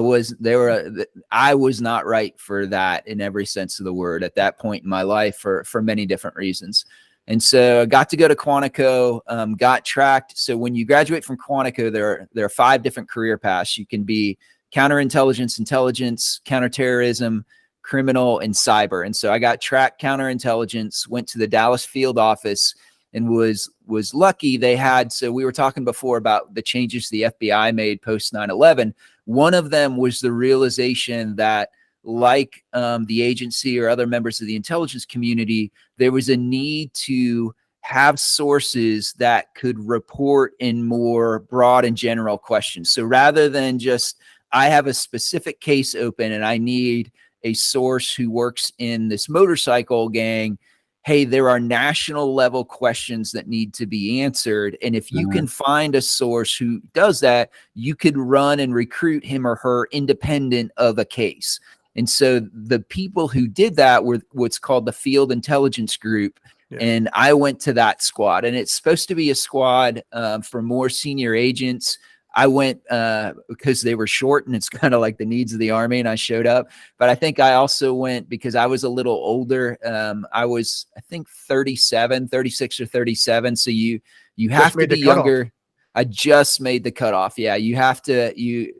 C: was not right for that in every sense of the word at that point in my life for many different reasons. And so I got to go to Quantico, got tracked. So when you graduate from Quantico, there are 5 different career paths. You can be counterintelligence, intelligence, counterterrorism, criminal, and cyber. And so I got tracked counterintelligence, went to the Dallas field office, and was lucky. They had, so we were talking before about the changes the FBI made post 9/11. One of them was the realization that, like the agency or other members of the intelligence community, there was a need to have sources that could report in more broad and general questions. So rather than just, I have a specific case open and I need a source who works in this motorcycle gang, hey, there are national level questions that need to be answered. And if you can find a source who does that, you could run and recruit him or her independent of a case. And so the people who did that were what's called the Field Intelligence Group. And I went to that squad, and it's supposed to be a squad for more senior agents. I went because they were short, and it's kind of like the needs of the Army, and I showed up. But I think I also went because I was a little older. I was, I think, 36 or 37. So you have to be younger. I just made the cutoff. Yeah,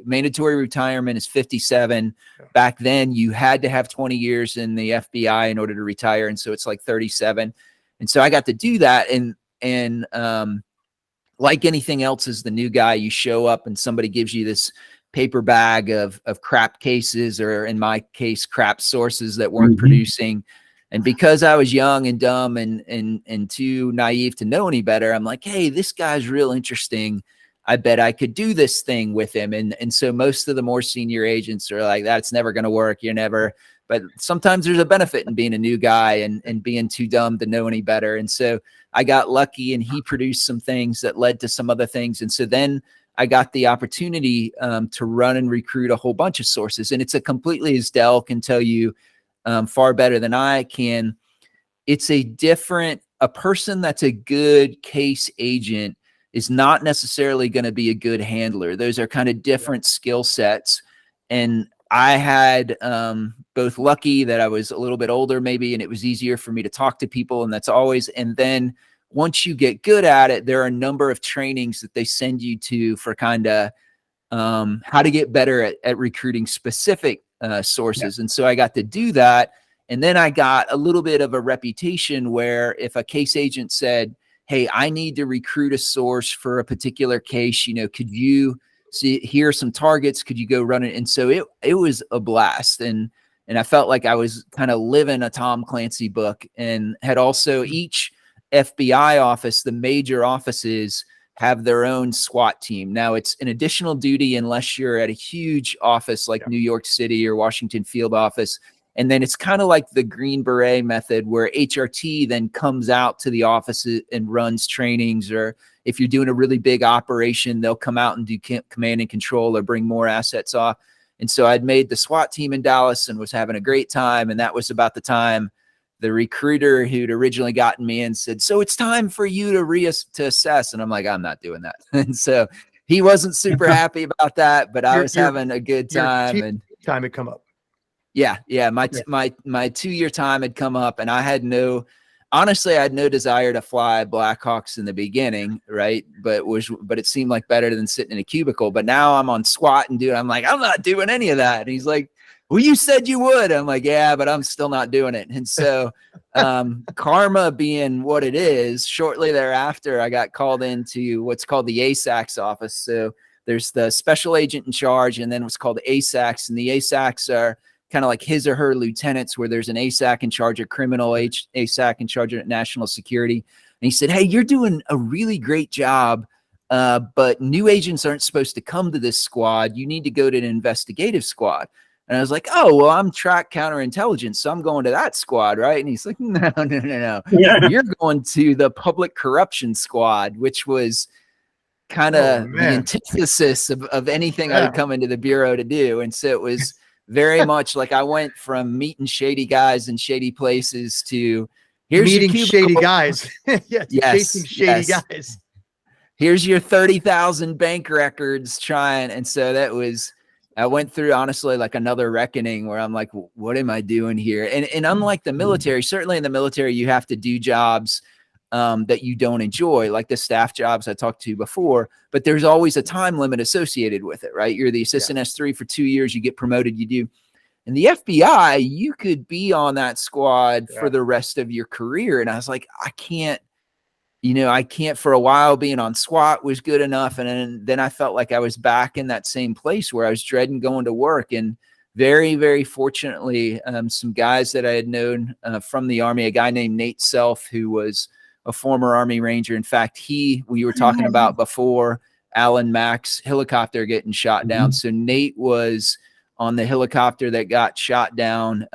C: mandatory retirement is 57. Back then, you had to have 20 years in the FBI in order to retire, and so it's like 37. And so I got to do that, and like anything else, as the new guy, you show up and somebody gives you this paper bag of crap cases, or in my case, crap sources that weren't producing. And because I was young and dumb and too naive to know any better, I'm like, hey, this guy's real interesting. I bet I could do this thing with him. And so most of the more senior agents are like, that's never going to work. You're never. But sometimes there's a benefit in being a new guy and being too dumb to know any better. And so I got lucky, and he produced some things that led to some other things. And so then I got the opportunity to run and recruit a whole bunch of sources. And it's a completely, as Dell can tell you far better than I can, it's a person that's a good case agent is not necessarily going to be a good handler. Those are kind of different skill sets. And I had both lucky that I was a little bit older maybe, and it was easier for me to talk to people. And that's always, and then once you get good at it, there are a number of trainings that they send you to for kind of how to get better at recruiting specific sources. And so I got to do that. And then I got a little bit of a reputation where if a case agent said, hey, I need to recruit a source for a particular case, could you see, here are some targets, could you go run it? And so it was a blast. And I felt like I was kind of living a Tom Clancy book, and had also each FBI office, the major offices, have their own SWAT team. Now it's an additional duty unless you're at a huge office like New York City or Washington field office. And then it's kind of like the Green Beret method, where HRT then comes out to the offices and runs trainings, or if you're doing a really big operation, they'll come out and do command and control or bring more assets off. And so I'd made the SWAT team in Dallas and was having a great time. And that was about the time the recruiter who'd originally gotten me in said, so it's time for you to assess. And I'm like, I'm not doing that. And so he wasn't super happy about that, but I was having a good time. And
A: time had come up.
C: Yeah. My 2-year time had come up, and I had honestly, I had no desire to fly Blackhawks in the beginning. Right. But it seemed like better than sitting in a cubicle. But now I'm on SWAT and I'm like, I'm not doing any of that. And he's like, well, you said you would. I'm like, yeah, but I'm still not doing it. And so karma being what it is, shortly thereafter, I got called into what's called the ASACs office. So there's the special agent in charge, and then what's called the ASACs. And the ASACs are kind of like his or her lieutenants, where there's an ASAC in charge of criminal, ASAC in charge of national security. And he said, hey, you're doing a really great job, but new agents aren't supposed to come to this squad. You need to go to an investigative squad. And I was like, oh, well, I'm track counterintelligence, so I'm going to that squad, right? And he's like, no. Yeah. You're going to the public corruption squad, which was kind of the antithesis of anything I would come into the Bureau to do. And so it was very much like I went from meeting shady guys in shady places to
A: meeting shady guys. Chasing shady guys.
C: Here's your 30,000 bank records And so I went through, honestly, like another reckoning where I'm like, what am I doing here? And unlike the military, certainly in the military, you have to do jobs that you don't enjoy, like the staff jobs I talked to before, but there's always a time limit associated with it, right? You're the assistant S3 for 2 years, you get promoted, you do. And the FBI, you could be on that squad for the rest of your career. And I was like, I can't for a while. Being on SWAT was good enough. And then I felt like I was back in that same place where I was dreading going to work. And very, very fortunately, some guys that I had known from the Army, a guy named Nate Self, who was a former Army Ranger. In fact, we were talking about before, Alan Mack's helicopter getting shot down. So Nate was on the helicopter that got shot down,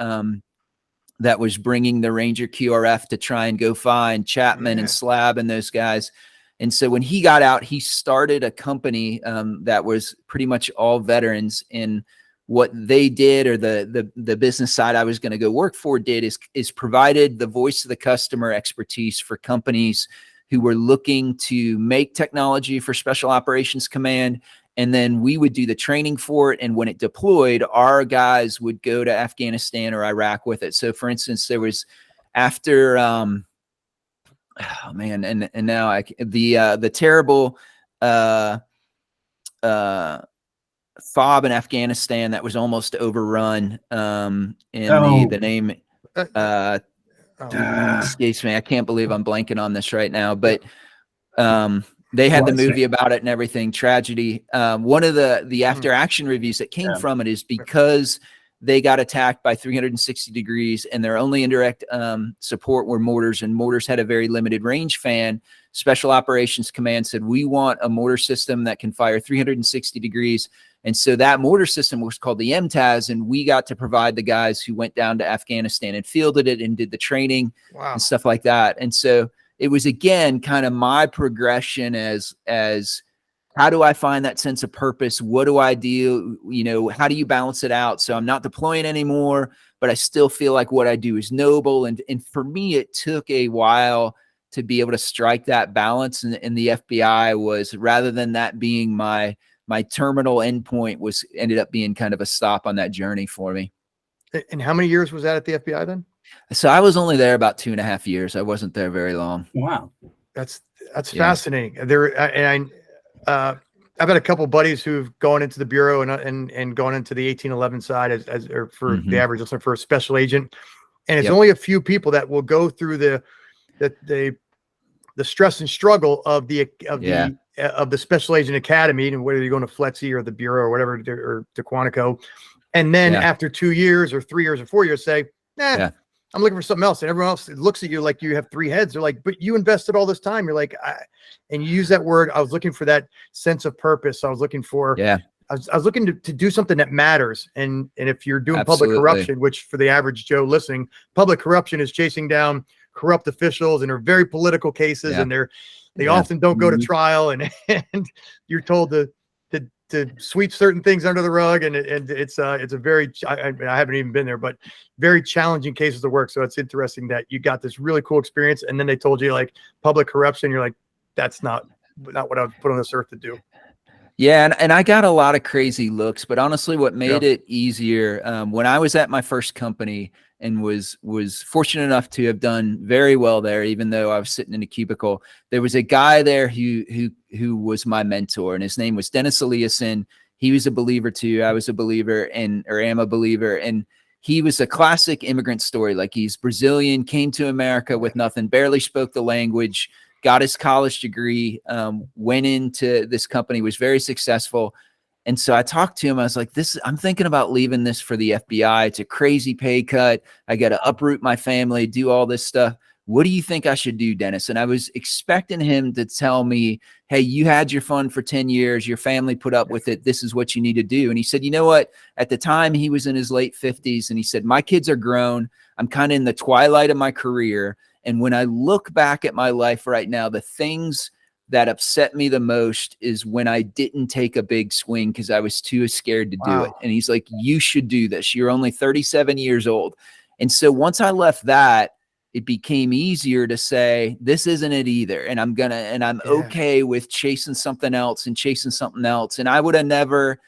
C: that was bringing the Ranger QRF to try and go find Chapman and Slab and those guys. And so when he got out, he started a company that was pretty much all veterans. And what they did, or the business side I was going to go work for did, is provided the voice of the customer expertise for companies who were looking to make technology for Special Operations Command. And then we would do the training for it. And when it deployed, our guys would go to Afghanistan or Iraq with it. So for instance, there was after, and now the terrible FOB in Afghanistan that was almost overrun. The name escapes me. I can't believe I'm blanking on this right now, but they had the movie about it and everything. Tragedy. One of the after action reviews that came from it is because they got attacked by 360 degrees and their only indirect support were mortars, and mortars had a very limited range fan. Special Operations Command said, we want a mortar system that can fire 360 degrees. And so that mortar system was called the MTAS, and we got to provide the guys who went down to Afghanistan and fielded it and did the training and stuff like that. And so it was, again, kind of my progression as how do I find that sense of purpose? What do I do? How do you balance it out? So I'm not deploying anymore, but I still feel like what I do is noble. And for me, it took a while to be able to strike that balance. And the FBI was, rather than that being my terminal endpoint, ended up being kind of a stop on that journey for me.
A: And how many years was that at the FBI then?
C: So I was only there about 2.5 years. I wasn't there very long.
B: Wow.
A: That's fascinating. I've had a couple buddies who've gone into the Bureau and gone into the 1811 side as for the average listener, for a special agent. And it's only a few people that will go through the stress and struggle of the Special Agent Academy, and whether you're going to FLETC or the Bureau or whatever, or to Quantico. And then after 2 years or 3 years or 4 years, say, I'm looking for something else. And everyone else looks at you like you have three heads. They're like, but you invested all this time. You're like, and you use that word. I was looking for that sense of purpose. I was looking for I was looking to do something that matters. And if you're doing public
C: Absolutely.
A: corruption, which for the average Joe listening, public corruption is chasing down corrupt officials, and they're very political cases, and they often don't go to trial, and you're told to sweep certain things under the rug, and it's a very, I haven't even been there, but very challenging cases to work. So it's interesting that you got this really cool experience, and then they told you like public corruption, you're like, that's not what I was put on this earth to do.
C: Yeah, and I got a lot of crazy looks, but honestly, what made it easier when I was at my first company and was fortunate enough to have done very well there, even though I was sitting in a cubicle, there was a guy there who was my mentor, and his name was Dennis Eliason. He was a believer too. I was a believer, or am a believer, and he was a classic immigrant story. Like, he's Brazilian, came to America with nothing, barely spoke the language, got his college degree, went into this company, was very successful. And so I talked to him. I was like, I'm thinking about leaving this for the FBI. It's a crazy pay cut. I got to uproot my family, do all this stuff. What do you think I should do, Dennis? And I was expecting him to tell me, hey, you had your fun for 10 years. Your family put up with it. This is what you need to do. And he said, you know what? At the time, he was in his late 50s. And he said, my kids are grown. I'm kind of in the twilight of my career. And when I look back at my life right now, the things that upset me the most is when I didn't take a big swing because I was too scared to do it. And he's like, you should do this. You're only 37 years old. And so once I left that, it became easier to say, this isn't it either. And I'm okay with chasing something else. And I would have never,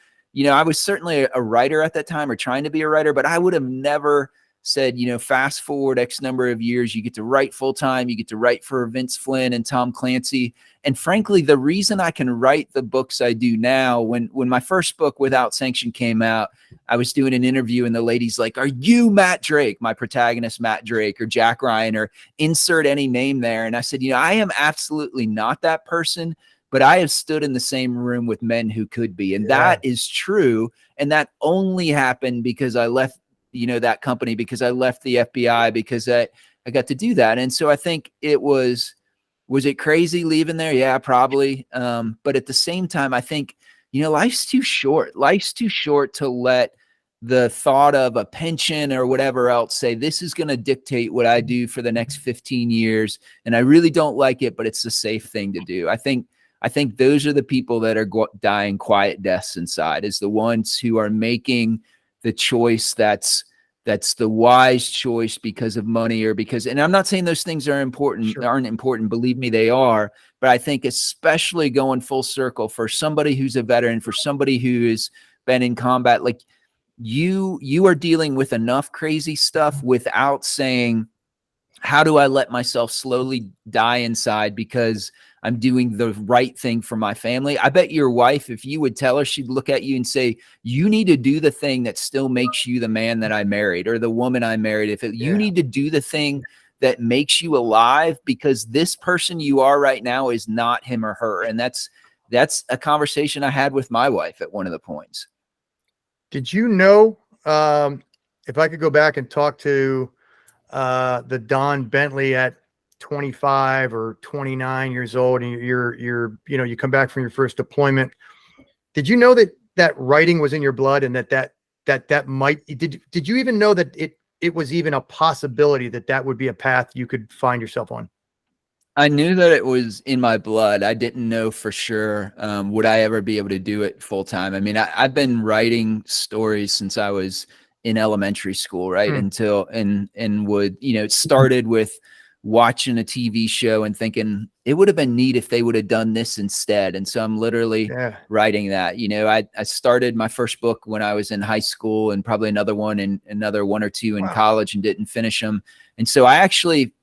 C: I was certainly a writer at that time, or trying to be a writer, but I would have never said, fast forward X number of years, you get to write full time, you get to write for Vince Flynn and Tom Clancy. And frankly, the reason I can write the books I do now, when my first book Without Sanction came out, I was doing an interview and the lady's like, are you Matt Drake, my protagonist, Matt Drake, or Jack Ryan, or insert any name there? And I said, I am absolutely not that person, but I have stood in the same room with men who could be. And that is true. And that only happened because I left that company, because I left the FBI, because I got to do that. And so I think was it crazy leaving there? Yeah, probably. But at the same time, I think, life's too short. Life's too short to let the thought of a pension or whatever else say, this is going to dictate what I do for the next 15 years. And I really don't like it, but it's the safe thing to do. I think those are the people that are dying quiet deaths inside, is the ones who are making the choice that's the wise choice because of money, or because, and I'm not saying those things are important, aren't important. Believe me, they are. But I think especially going full circle for somebody who's a veteran, for somebody who has been in combat, like you are dealing with enough crazy stuff without saying, how do I let myself slowly die inside because I'm doing the right thing for my family? I bet your wife, if you would tell her, she'd look at you and say, you need to do the thing that still makes you the man that I married, or the woman I married. You need to do the thing that makes you alive, because this person you are right now is not him or her. And that's a conversation I had with my wife at one of the points.
A: Did you know, if I could go back and talk to the Don Bentley at 25 or 29 years old, and you come back from your first deployment, did you know that writing was in your blood, and that might, did you even know that it was even a possibility that would be a path you could find yourself on?
C: I knew that it was in my blood. I didn't know for sure, would I ever be able to do it full time. I mean, I've been writing stories since I was in elementary school, right? Until, and would, it started with watching a TV show and thinking it would have been neat if they would have done this instead. And so I'm literally writing that. I started my first book when I was in high school, and probably another one or two in college, and didn't finish them. And so I actually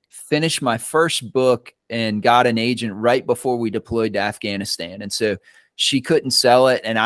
C: finished my first book and got an agent right before we deployed to Afghanistan. And so she couldn't sell it. And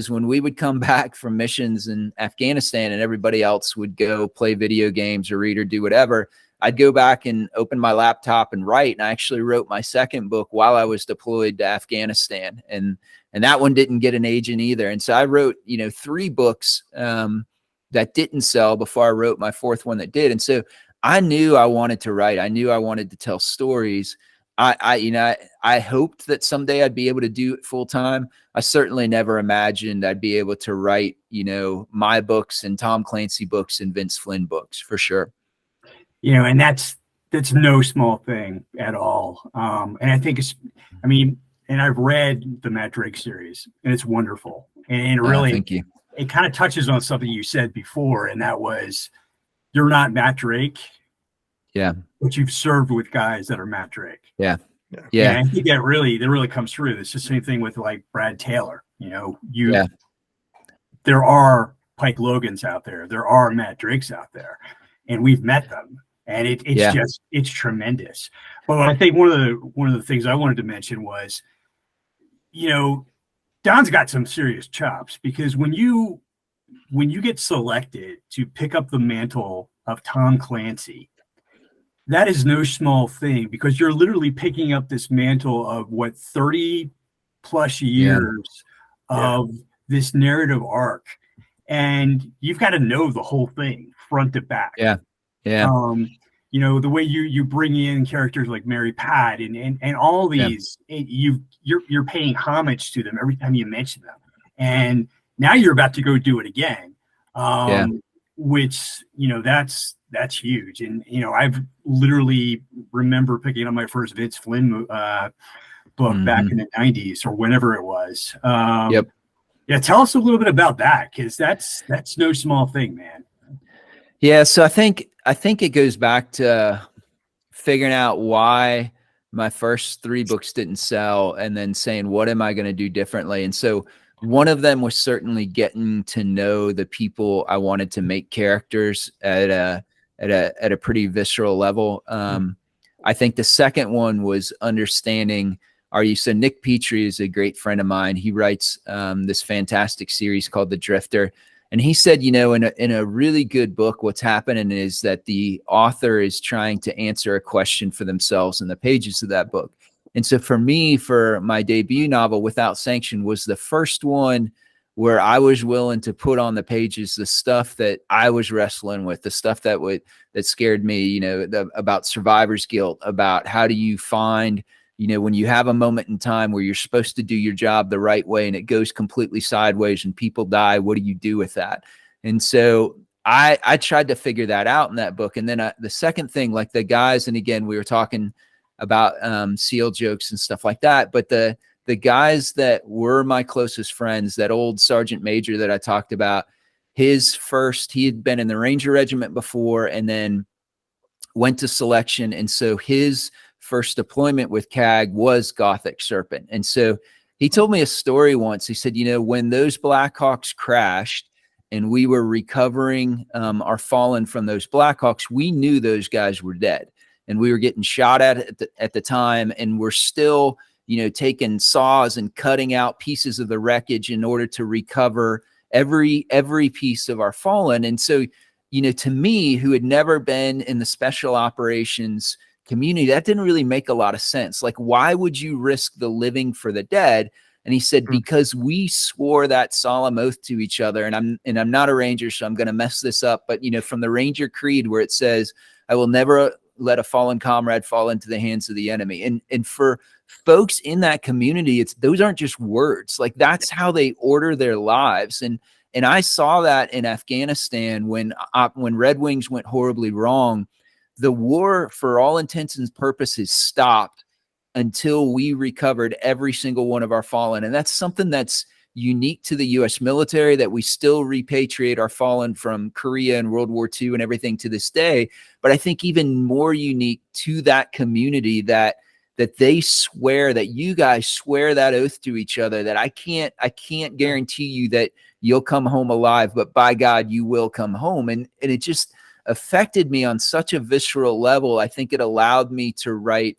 C: when we would come back from missions in Afghanistan and everybody else would go play video games or read or do whatever, I'd go back and open my laptop and write. And I actually wrote my second book while I was deployed to Afghanistan. And that one didn't get an agent either. And so I wrote, 3 books that didn't sell before I wrote my fourth one that did. And so I knew I wanted to write. I knew I wanted to tell stories. I hoped that someday I'd be able to do it full time. I certainly never imagined I'd be able to write, my books and Tom Clancy books and Vince Flynn books, for sure.
B: And that's no small thing at all. And I think and I've read the Matt Drake series, and it's wonderful. And really,
C: thank you.
B: It kind of touches on something you said before, and that was, you're not Matt Drake.
C: Yeah.
B: But you've served with guys that are Matt Drake.
C: Yeah.
B: Yeah. And I think that really comes through. It's the same thing with like Brad Taylor. There are Pike Logans out there. There are Matt Drakes out there, and we've met them. And it's tremendous. But I think one of the things I wanted to mention was, Don's got some serious chops, because when you get selected to pick up the mantle of Tom Clancy, that is no small thing, because you're literally picking up this mantle of 30 plus years of this narrative arc, and you've got to know the whole thing front to back.
C: Yeah.
B: The way you bring in characters like Mary Pat and all these, you're paying homage to them every time you mention them, and now you're about to go do it again. Which that's huge. And I've literally remember picking up my first Vince Flynn book back in the 90s or whenever it was. Yeah, tell us a little bit about that, because that's no small thing, man.
C: Yeah, so I think it goes back to figuring out why my first 3 books didn't sell, and then saying, what am I going to do differently? And so one of them was certainly getting to know the people I wanted to make characters at a pretty visceral level. I think the second one was understanding, so Nick Petrie is a great friend of mine. He writes this fantastic series called The Drifter. And he said, in a really good book, what's happening is that the author is trying to answer a question for themselves in the pages of that book. And so for me, for my debut novel, Without Sanction, was the first one where I was willing to put on the pages the stuff that I was wrestling with, the stuff that scared me, about survivor's guilt, about how do you find, when you have a moment in time where you're supposed to do your job the right way and it goes completely sideways and people die, what do you do with that? And so I tried to figure that out in that book. And then the second thing, like the guys, and again, we were talking about SEAL jokes and stuff like that, but the guys that were my closest friends, that old Sergeant Major that I talked about, he had been in the Ranger Regiment before and then went to selection. And so his first deployment with CAG was Gothic Serpent. And so he told me a story once. He said, when those Blackhawks crashed and we were recovering our fallen from those Blackhawks, we knew those guys were dead. And we were getting shot at the time, and we're still, taking saws and cutting out pieces of the wreckage in order to recover every piece of our fallen. And so, to me, who had never been in the special operations community, that didn't really make a lot of sense. Like, why would you risk the living for the dead? And he said, because we swore that solemn oath to each other. And I'm not a Ranger, so I'm going to mess this up. But, from the Ranger Creed, where it says, I will never let a fallen comrade fall into the hands of the enemy. And for folks in that community, those aren't just words. Like, that's how they order their lives. And I saw that in Afghanistan when Red Wings went horribly wrong. The war, for all intents and purposes, stopped until we recovered every single one of our fallen. And that's something that's unique to the U.S. military, that we still repatriate our fallen from Korea and World War II and everything to this day. But I think even more unique to that community, that they swear, that you guys swear that oath to each other, that I can't guarantee you that you'll come home alive, but by God, you will come home. And it just affected me on such a visceral level. I think it allowed me to write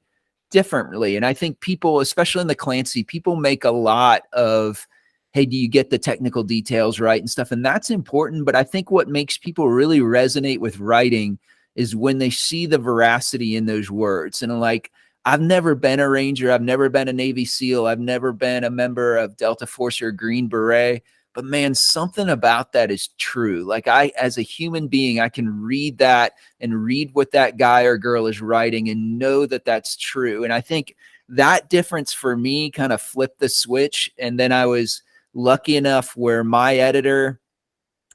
C: differently. And I think people, especially in the Clancy, people make a lot of, hey, do you get the technical details right and stuff? And that's important. But I think what makes people really resonate with writing is when they see the veracity in those words. And like, I've never been a Ranger. I've never been a Navy SEAL. I've never been a member of Delta Force or Green Beret. but man, something about that is true. Like I, as a human being, I can read that and read what that guy or girl is writing and know that that's true. And I think that difference for me kind of flipped the switch. And then I was lucky enough where my editor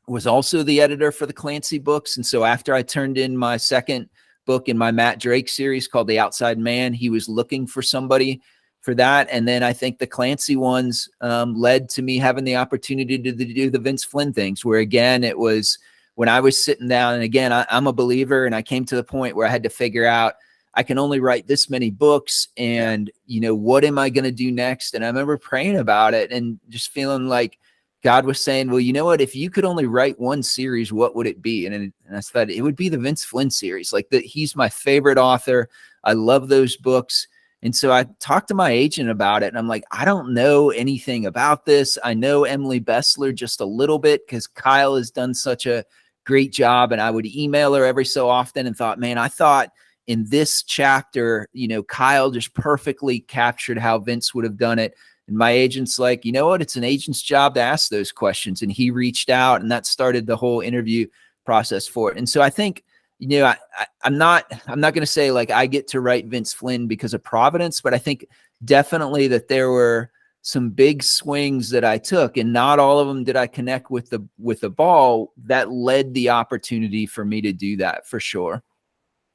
C: was also the editor for the Clancy books. And so after I turned in my second book in my Matt Drake series called The Outside Man, he was looking for somebody for that. And then I think the Clancy ones led to me having the opportunity to do the Vince Flynn things, where again, it was when I was sitting down, and again, I'm a believer, and I came to the point where I had to figure out, I can only write this many books, and you know, what am I going to do next? And I remember praying about it and just feeling like God was saying, well, you know what, if you could only write one series, what would it be? And I thought it would be the Vince Flynn series. Like that, he's my favorite author. I love those books. And so I talked to my agent about it, and I'm like, I don't know anything about this. I know Emily Bessler just a little bit because Kyle has done such a great job. And I would email her every so often and thought, man, I thought in this chapter, you know, Kyle just perfectly captured how Vince would have done it. And my agent's like, you know what, it's an agent's job to ask those questions. And he reached out, and that started the whole interview process for it. And so I think, you know, I'm not going to say like I get to write Vince Flynn because of Providence, but I think definitely that there were some big swings that I took, and not all of them did I connect with the ball that led the opportunity for me to do that, for sure.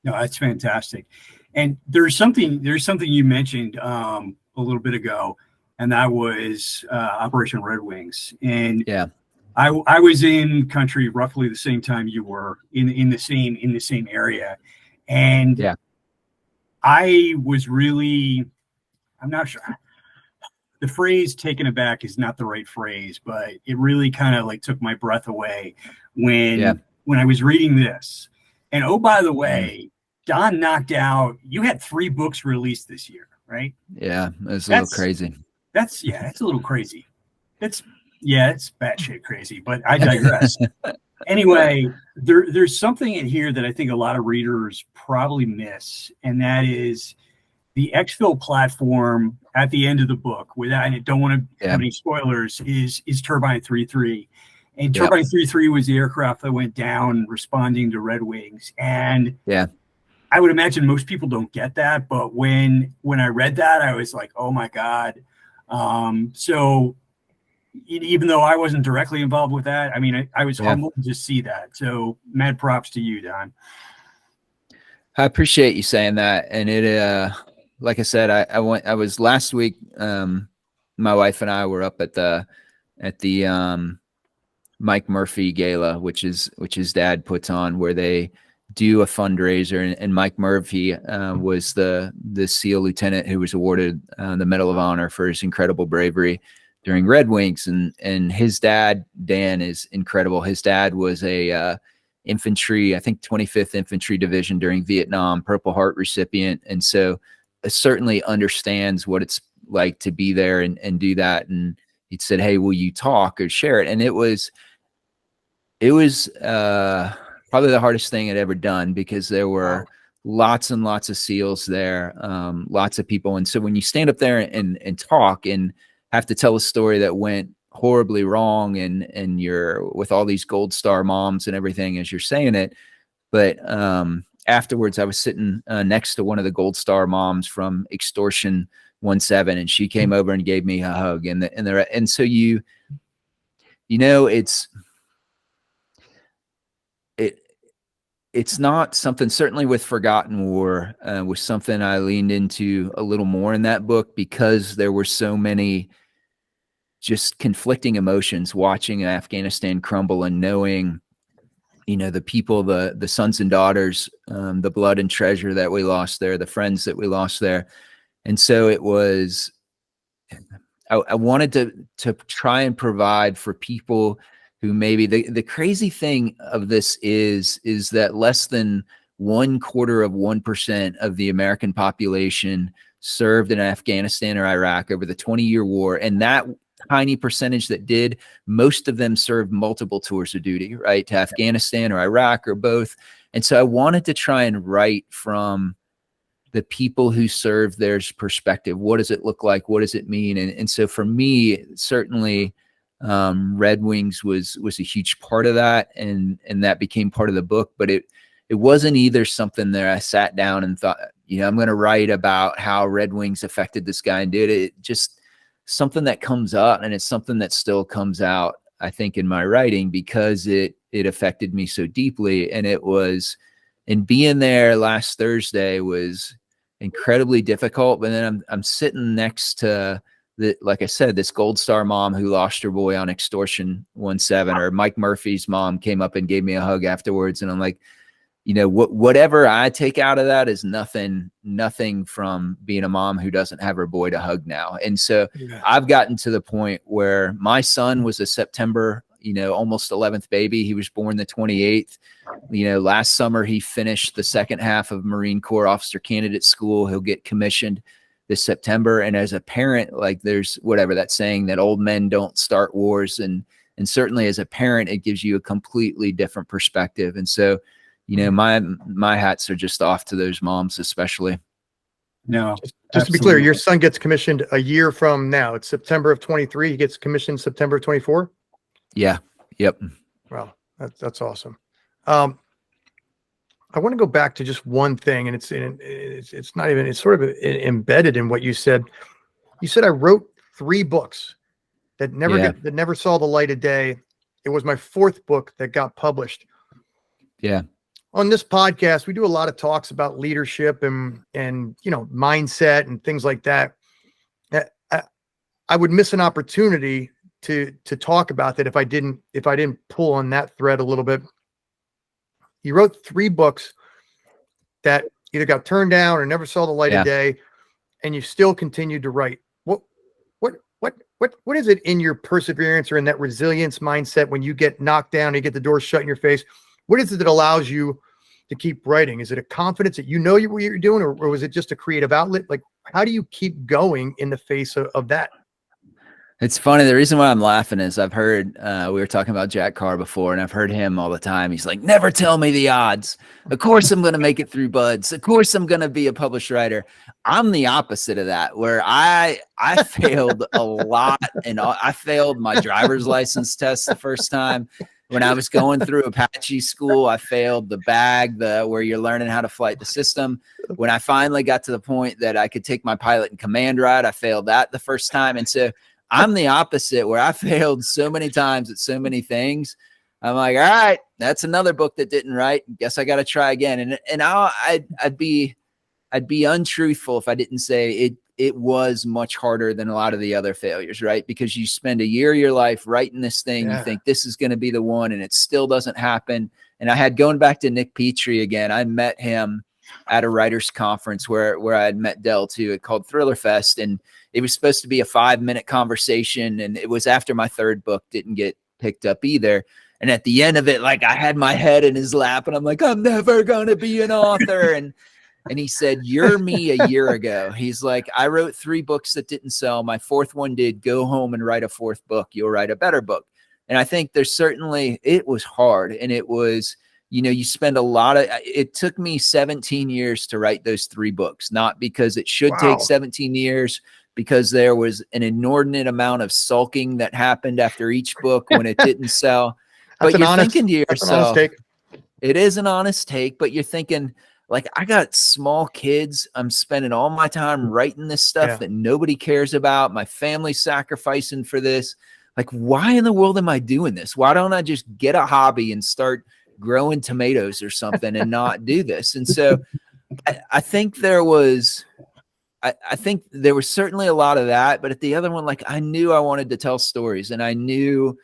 B: No, that's fantastic. And there's something you mentioned a little bit ago, and that was Operation Red Wings. And
C: yeah,
B: I was in country roughly the same time you were in the same area. And
C: yeah,
B: I was really, I'm not sure, the phrase taken aback is not the right phrase, but it really kind of like took my breath away when I was reading this. And oh, by the way, Don knocked out, you had 3 books released this year, right?
C: Yeah, it's a little crazy.
B: That's a little crazy. It's batshit crazy, but I digress. Anyway, there's something in here that I think a lot of readers probably miss, and that is the exfil platform at the end of the book. Without, I don't want to have any spoilers, is Turbine 3-3. And Turbine 3-3 was the aircraft that went down responding to Red Wings. And I would imagine most people don't get that, but when I read that, I was like, oh my God. So even though I wasn't directly involved with that, I mean, I was humbled to just see that. So mad props to you, Don.
C: I appreciate you saying that. And it, like I said, I was last week, my wife and I were up at the Mike Murphy Gala, which his dad puts on, where they do a fundraiser, and Mike Murphy was the SEAL lieutenant who was awarded the Medal of Honor for his incredible bravery during Red Wings, and his dad, Dan, is incredible. His dad was a infantry, I think 25th Infantry Division during Vietnam, Purple Heart recipient, and so certainly understands what it's like to be there and do that. And he said, hey, will you talk or share it? And it was probably the hardest thing I'd ever done, because there were lots and lots of SEALs there, lots of people. And so when you stand up there and talk and have to tell a story that went horribly wrong, and you're with all these Gold Star moms and everything as you're saying it, but afterwards I was sitting next to one of the Gold Star moms from Extortion 17, and she came over and gave me a hug, and so you know, it's not something, certainly with Forgotten War, was something I leaned into a little more in that book, because there were so many just conflicting emotions watching Afghanistan crumble, and knowing, you know, the people, the sons and daughters, the blood and treasure that we lost there, the friends that we lost there. And so it was, I wanted to try and provide for people who maybe, the crazy thing of this is that less than 1/4% of the American population served in Afghanistan or Iraq over the 20-year war. And that tiny percentage that did, most of them served multiple tours of duty, right, to Afghanistan or Iraq or both. And so I wanted to try and write from the people who served their perspective. What does it look like? What does it mean? And so for me, certainly Red Wings was a huge part of that, and that became part of the book. But it wasn't either something that I sat down and thought, I'm going to write about how Red Wings affected this guy and did it. Just something that comes out, and it's something that still comes out, I think, in my writing, because it affected me so deeply. And being there last Thursday was incredibly difficult. But then I'm sitting next to like I said, this Gold Star mom who lost her boy on extortion 1/7, or Mike Murphy's mom came up and gave me a hug afterwards. And I'm like, whatever I take out of that is nothing from being a mom who doesn't have her boy to hug now. And so I've gotten to the point where my son was a September, almost 11th baby. He was born the 28th. Last summer he finished the second half of Marine Corps Officer Candidate School. He'll get commissioned this September. And as a parent, like, there's whatever that saying that old men don't start wars. And certainly as a parent, it gives you a completely different perspective. And so, my hats are just off to those moms, especially.
B: No,
A: just to be clear, your son gets commissioned a year from now. It's September of 23. He gets commissioned September of 24.
C: Yeah. Yep.
A: Wow. That's awesome. I want to go back to just one thing, and it's not even, it's sort of embedded in what you said. You said I wrote 3 books that never saw the light of day. It was my 4th book that got published.
C: Yeah.
A: On this podcast, we do a lot of talks about leadership and mindset and things like that. I would miss an opportunity to talk about that if I didn't pull on that thread a little bit. You wrote 3 books that either got turned down or never saw the light of day, and you still continued to write. What is it in your perseverance or in that resilience mindset when you get knocked down and you get the door shut in your face? What is it that allows you to keep writing? Is it a confidence that what you're doing, or was it just a creative outlet? Like, how do you keep going in the face of that?
C: It's funny. The reason why I'm laughing is I've heard, we were talking about Jack Carr before, and I've heard him all the time. He's like, never tell me the odds. Of course I'm going to make it through buds. Of course I'm going to be a published writer. I'm the opposite of that, where I failed a lot, and I failed my driver's license test the first time. When I was going through Apache school, I failed the bag, where you're learning how to flight the system. When I finally got to the point that I could take my pilot and command ride, I failed that the first time. And so I'm the opposite, where I failed so many times at so many things. I'm like, all right, that's another book that didn't write. Guess I got to try again. And I'd be untruthful if I didn't say it was much harder than a lot of the other failures, right? Because you spend a year of your life writing this thing, you think this is going to be the one, and it still doesn't happen. And I had, going back to Nick Petrie again, I met him at a writers conference where I had met Del too. It called Thriller Fest, and it was supposed to be a 5-minute conversation. And it was after my 3rd book didn't get picked up either. And at the end of it, like, I had my head in his lap, and I'm like, I'm never going to be an author. And he said, you're me a year ago. He's like, I wrote 3 books that didn't sell. My 4th one did. Go home and write a 4th book. You'll write a better book. And I think it was hard. And it was, you spend it took me 17 years to write those 3 books, not because it should take 17 years, because there was an inordinate amount of sulking that happened after each book when it didn't sell. But you're thinking to yourself, it is an honest take, but you're thinking, like, I got small kids. I'm spending all my time writing this stuff that nobody cares about. My family's sacrificing for this. Like, why in the world am I doing this? Why don't I just get a hobby and start growing tomatoes or something and not do this? And so I think there was certainly a lot of that. But at the other one, like, I knew I wanted to tell stories, and I knew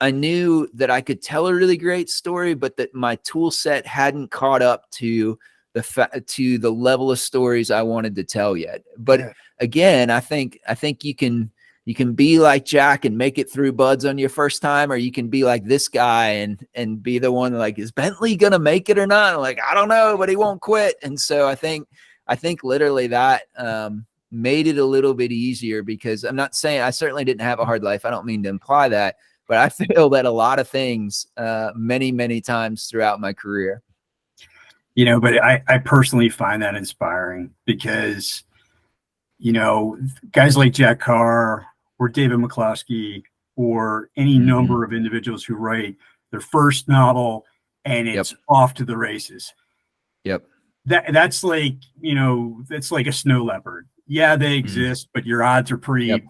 C: that I could tell a really great story, but that my tool set hadn't caught up to the level of stories I wanted to tell yet. But again, I think you can be like Jack and make it through buds on your first time, or you can be like this guy and be the one, like, is Bentley going to make it or not? I'm like, I don't know, but he won't quit. And so I think literally that made it a little bit easier, because I'm not saying I certainly didn't have a hard life. I don't mean to imply that. But I failed at a lot of things many, many times throughout my career.
B: But I personally find that inspiring, because, guys like Jack Carr or David McCloskey or any number of individuals who write their first novel and it's off to the races.
C: Yep.
B: That's like, that's like a snow leopard. Yeah, they exist, but your odds are pretty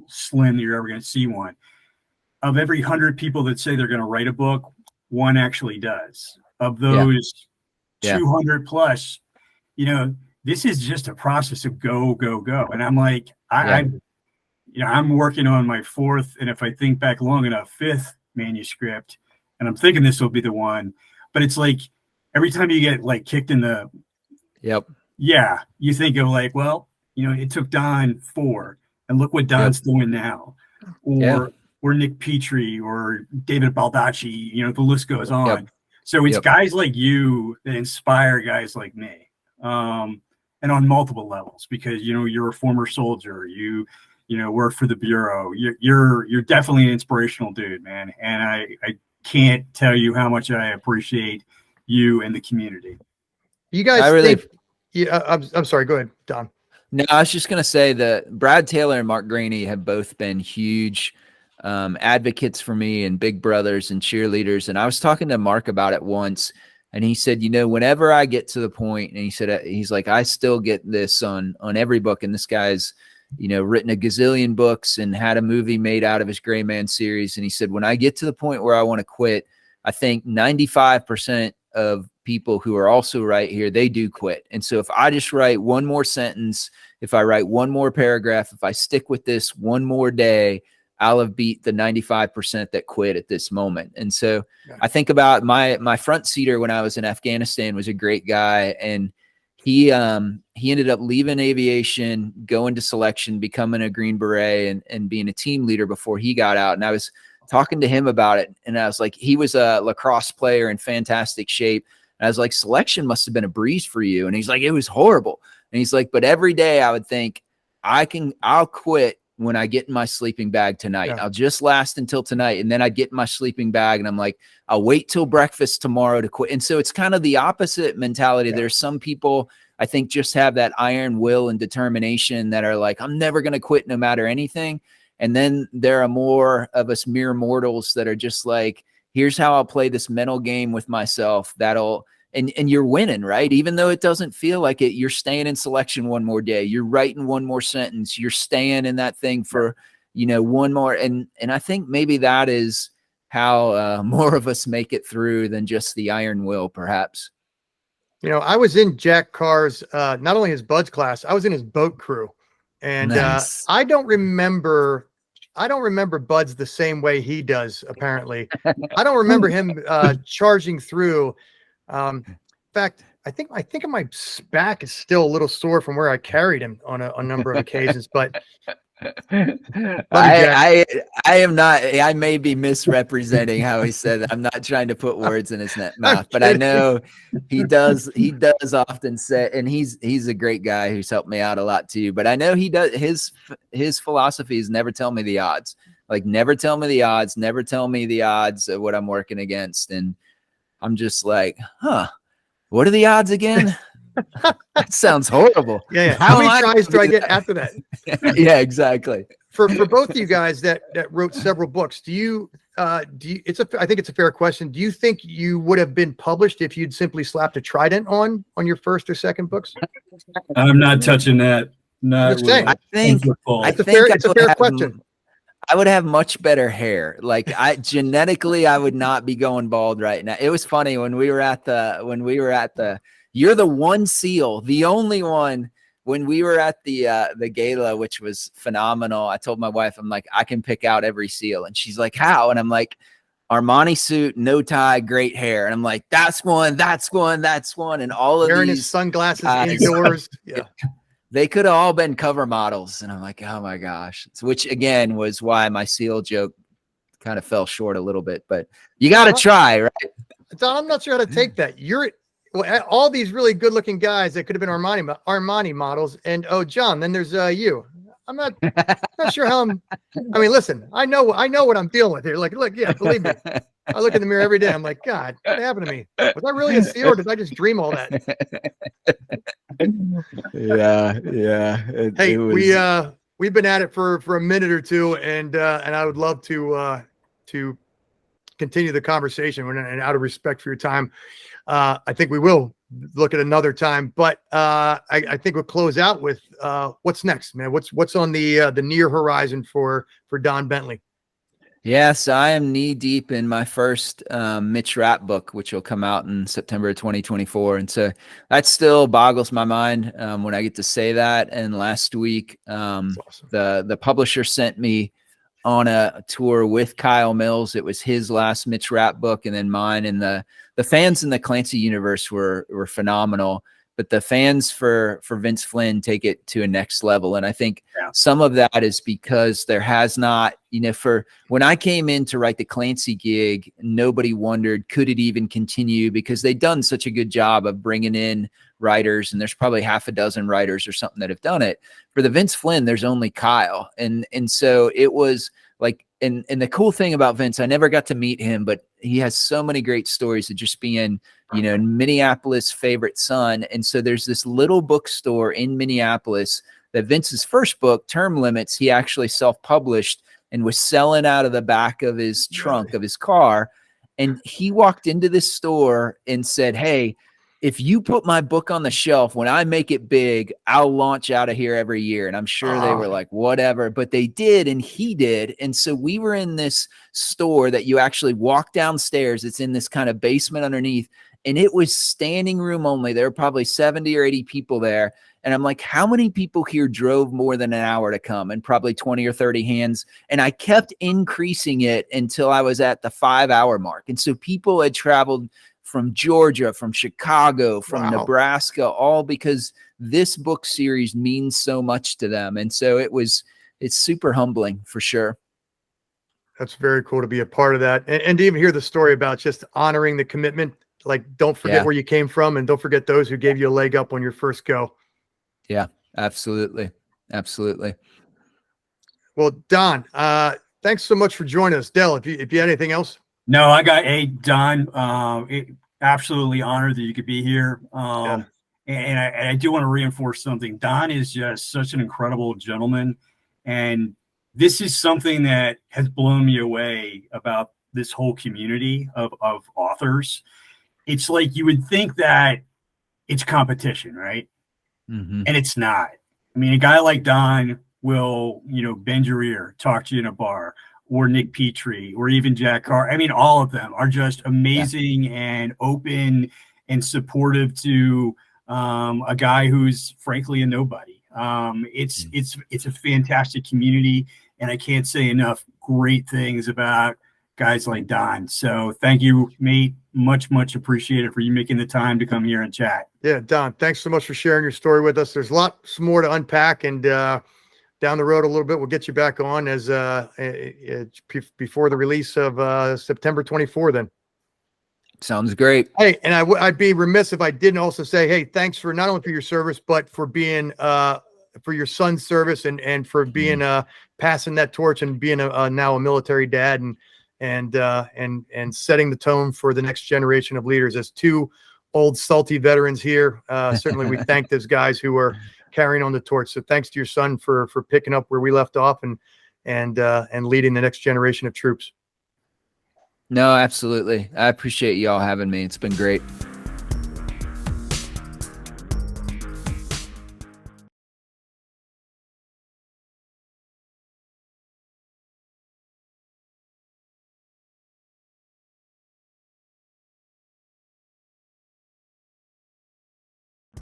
B: slim that you're ever going to see one. Of every 100 people that say they're going to write a book, one actually does. Of those 200 plus, this is just a process of go, go, go. And I'm like, I'm working on my fourth, and if I think back long enough, fifth manuscript, and I'm thinking this will be the one. But it's like every time you get like kicked in the you think of like, well, it took Don 4, and look what Don's doing now, or Nick Petrie or David Baldacci, the list goes on. So it's guys like you that inspire guys like me, and on multiple levels, because you're a former soldier, you work for the Bureau, you're definitely an inspirational dude, man, and I can't tell you how much I appreciate you and the community.
A: You guys I'm sorry, go ahead, Don.
C: No, I was just going to say that Brad Taylor and Mark Graney have both been huge advocates for me and big brothers and cheerleaders. And I was talking to Mark about it once, and he said, whenever I get to the point, and he said, he's like, I still get this on every book. And this guy's, written a gazillion books and had a movie made out of his Gray Man series. And he said, when I get to the point where I want to quit, I think 95% of people who are also right here, they do quit. And so if I just write one more sentence, if I write one more paragraph, if I stick with this one more day, I'll have beat the 95% that quit at this moment. And so I think about my front seater when I was in Afghanistan was a great guy. And he ended up leaving aviation, going to selection, becoming a Green Beret and being a team leader before he got out. And I was talking to him about it. And I was like, he was a lacrosse player in fantastic shape. And I was like, selection must have been a breeze for you. And he's like, it was horrible. And he's like, but every day I would think I'll quit when I get in my sleeping bag tonight. I'll just last until tonight. And then I'd get in my sleeping bag and I'm like, I'll wait till breakfast tomorrow to quit. And so it's kind of the opposite mentality. There's some people I think just have that iron will and determination that are like, I'm never going to quit no matter anything. And then there are more of us mere mortals that are just like, here's how I'll play this mental game with myself. And you're winning, right? Even though it doesn't feel like it, you're staying in selection one more day. You're writing one more sentence. You're staying in that thing for, one more. And I think maybe that is how more of us make it through than just the iron will, perhaps.
A: I was in Jack Carr's, not only his Buds class, I was in his boat crew. And
C: Nice.
A: I don't remember Buds the same way he does, apparently. I don't remember him charging through. In fact, I think my back is still a little sore from where I carried him on a number of occasions, but
C: I am not, I may be misrepresenting how he said that. I'm not trying to put words in his mouth, but I know he does often say, and he's a great guy who's helped me out a lot too, but I know he does, his philosophy is never tell me the odds, like never tell me the odds, never tell me the odds of what I'm working against. And I'm just like, what are the odds again? That sounds horrible.
A: Yeah. How many tries do I get after that?
C: Yeah, exactly.
A: For both of you guys that wrote several books, I think it's a fair question. Do you think you would have been published if you'd simply slapped a trident on your first or second books?
B: I'm not touching that. Not
A: saying.
C: I think
A: it's a fair question.
C: I would have much better hair. Like genetically, I would not be going bald right now. It was funny when we were at the you're the one seal, the only one. When we were at the gala, which was phenomenal, I told my wife, I'm like, I can pick out every seal. And she's like, how? And I'm like, Armani suit, no tie, great hair. And I'm like, that's one. And all of
A: wearing
C: these
A: his sunglasses indoors. Yeah.
C: They could have all been cover models. And I'm like, oh my gosh. Which again was why my seal joke kind of fell short a little bit, but you got to try, right?
A: Don, I'm not sure how to take that. All these really good looking guys that could have been Armani models. And John, then there's you. I'm not sure how I mean, listen, I know what I'm dealing with here. Like, look, yeah, believe me. I look in the mirror every day. I'm like, God, what happened to me? Was I really a seal or did I just dream all that?
C: Yeah.
A: Hey, we've been at it for a minute or two, and I would love to continue the conversation. And out of respect for your time, I think we will look at another time. But I think we'll close out with what's next, man. What's on the near horizon for Don Bentley?
C: Yes, I am knee deep in my first Mitch Rapp book, which will come out in September 2024. And so that still boggles my mind when I get to say that. And last week,
A: Awesome.
C: the publisher sent me on a tour with Kyle Mills. It was his last Mitch Rapp book, and then mine. And the fans in the Clancy universe were phenomenal. But the fans for Vince Flynn take it to a next level. And I think some of that is because there has not, for when I came in to write the Clancy gig, nobody wondered, could it even continue? Because they'd done such a good job of bringing in writers, and there's probably half a dozen writers or something that have done it. For the Vince Flynn, there's only Kyle. And so it was like, and the cool thing about Vince, I never got to meet him, but he has so many great stories of just being, Minneapolis' favorite son. And so there's this little bookstore in Minneapolis that Vince's first book, Term Limits, he actually self-published and was selling out of the back of his trunk of his car. And he walked into this store and said, "Hey, if you put my book on the shelf, when I make it big, I'll launch out of here every year." And I'm sure they were like, whatever, but they did. And he did. And so we were in this store that you actually walk downstairs. It's in this kind of basement underneath. And it was standing room only. There were probably 70 or 80 people there. And I'm like, how many people here drove more than an hour to come? And probably 20 or 30 hands. And I kept increasing it until I was at the 5-hour mark. And so people had traveled from Georgia, from Chicago, from Nebraska, all because this book series means so much to them. And so it's super humbling for sure.
A: That's very cool to be a part of that. And to even hear the story about just honoring the commitment. Like, don't forget where you came from, and don't forget those who gave you a leg up on your first go.
C: Yeah, absolutely. Absolutely.
A: Well, Don, thanks so much for joining us. Del, if you had anything else.
B: No, Don, absolutely honored that you could be here. And I do want to reinforce something. Don is just such an incredible gentleman. And this is something that has blown me away about this whole community of authors. It's like you would think that it's competition, right?
C: Mm-hmm.
B: And it's not. I mean, a guy like Don will, bend your ear, talk to you in a bar, or Nick Petrie, or even Jack Carr. I mean, all of them are just amazing and open and supportive to a guy who's frankly a nobody. It's a fantastic community, and I can't say enough great things about guys like Don. So thank you, mate. Much, much appreciated for you making the time to come here and chat.
A: Yeah, Don, thanks so much for sharing your story with us. There's lots more to unpack, and down the road a little bit, we'll get you back on as before the release of September 24 then.
C: Sounds great.
A: Hey, and I'd be remiss if I didn't also say, hey, thanks for not only for your service, but for being for your son's service and for being passing that torch and being now a military dad and setting the tone for the next generation of leaders. As two old salty veterans here, certainly we thank those guys who are carrying on the torch. So thanks to your son for picking up where we left off and leading the next generation of troops.
C: No, absolutely. I appreciate you all having me. It's been great.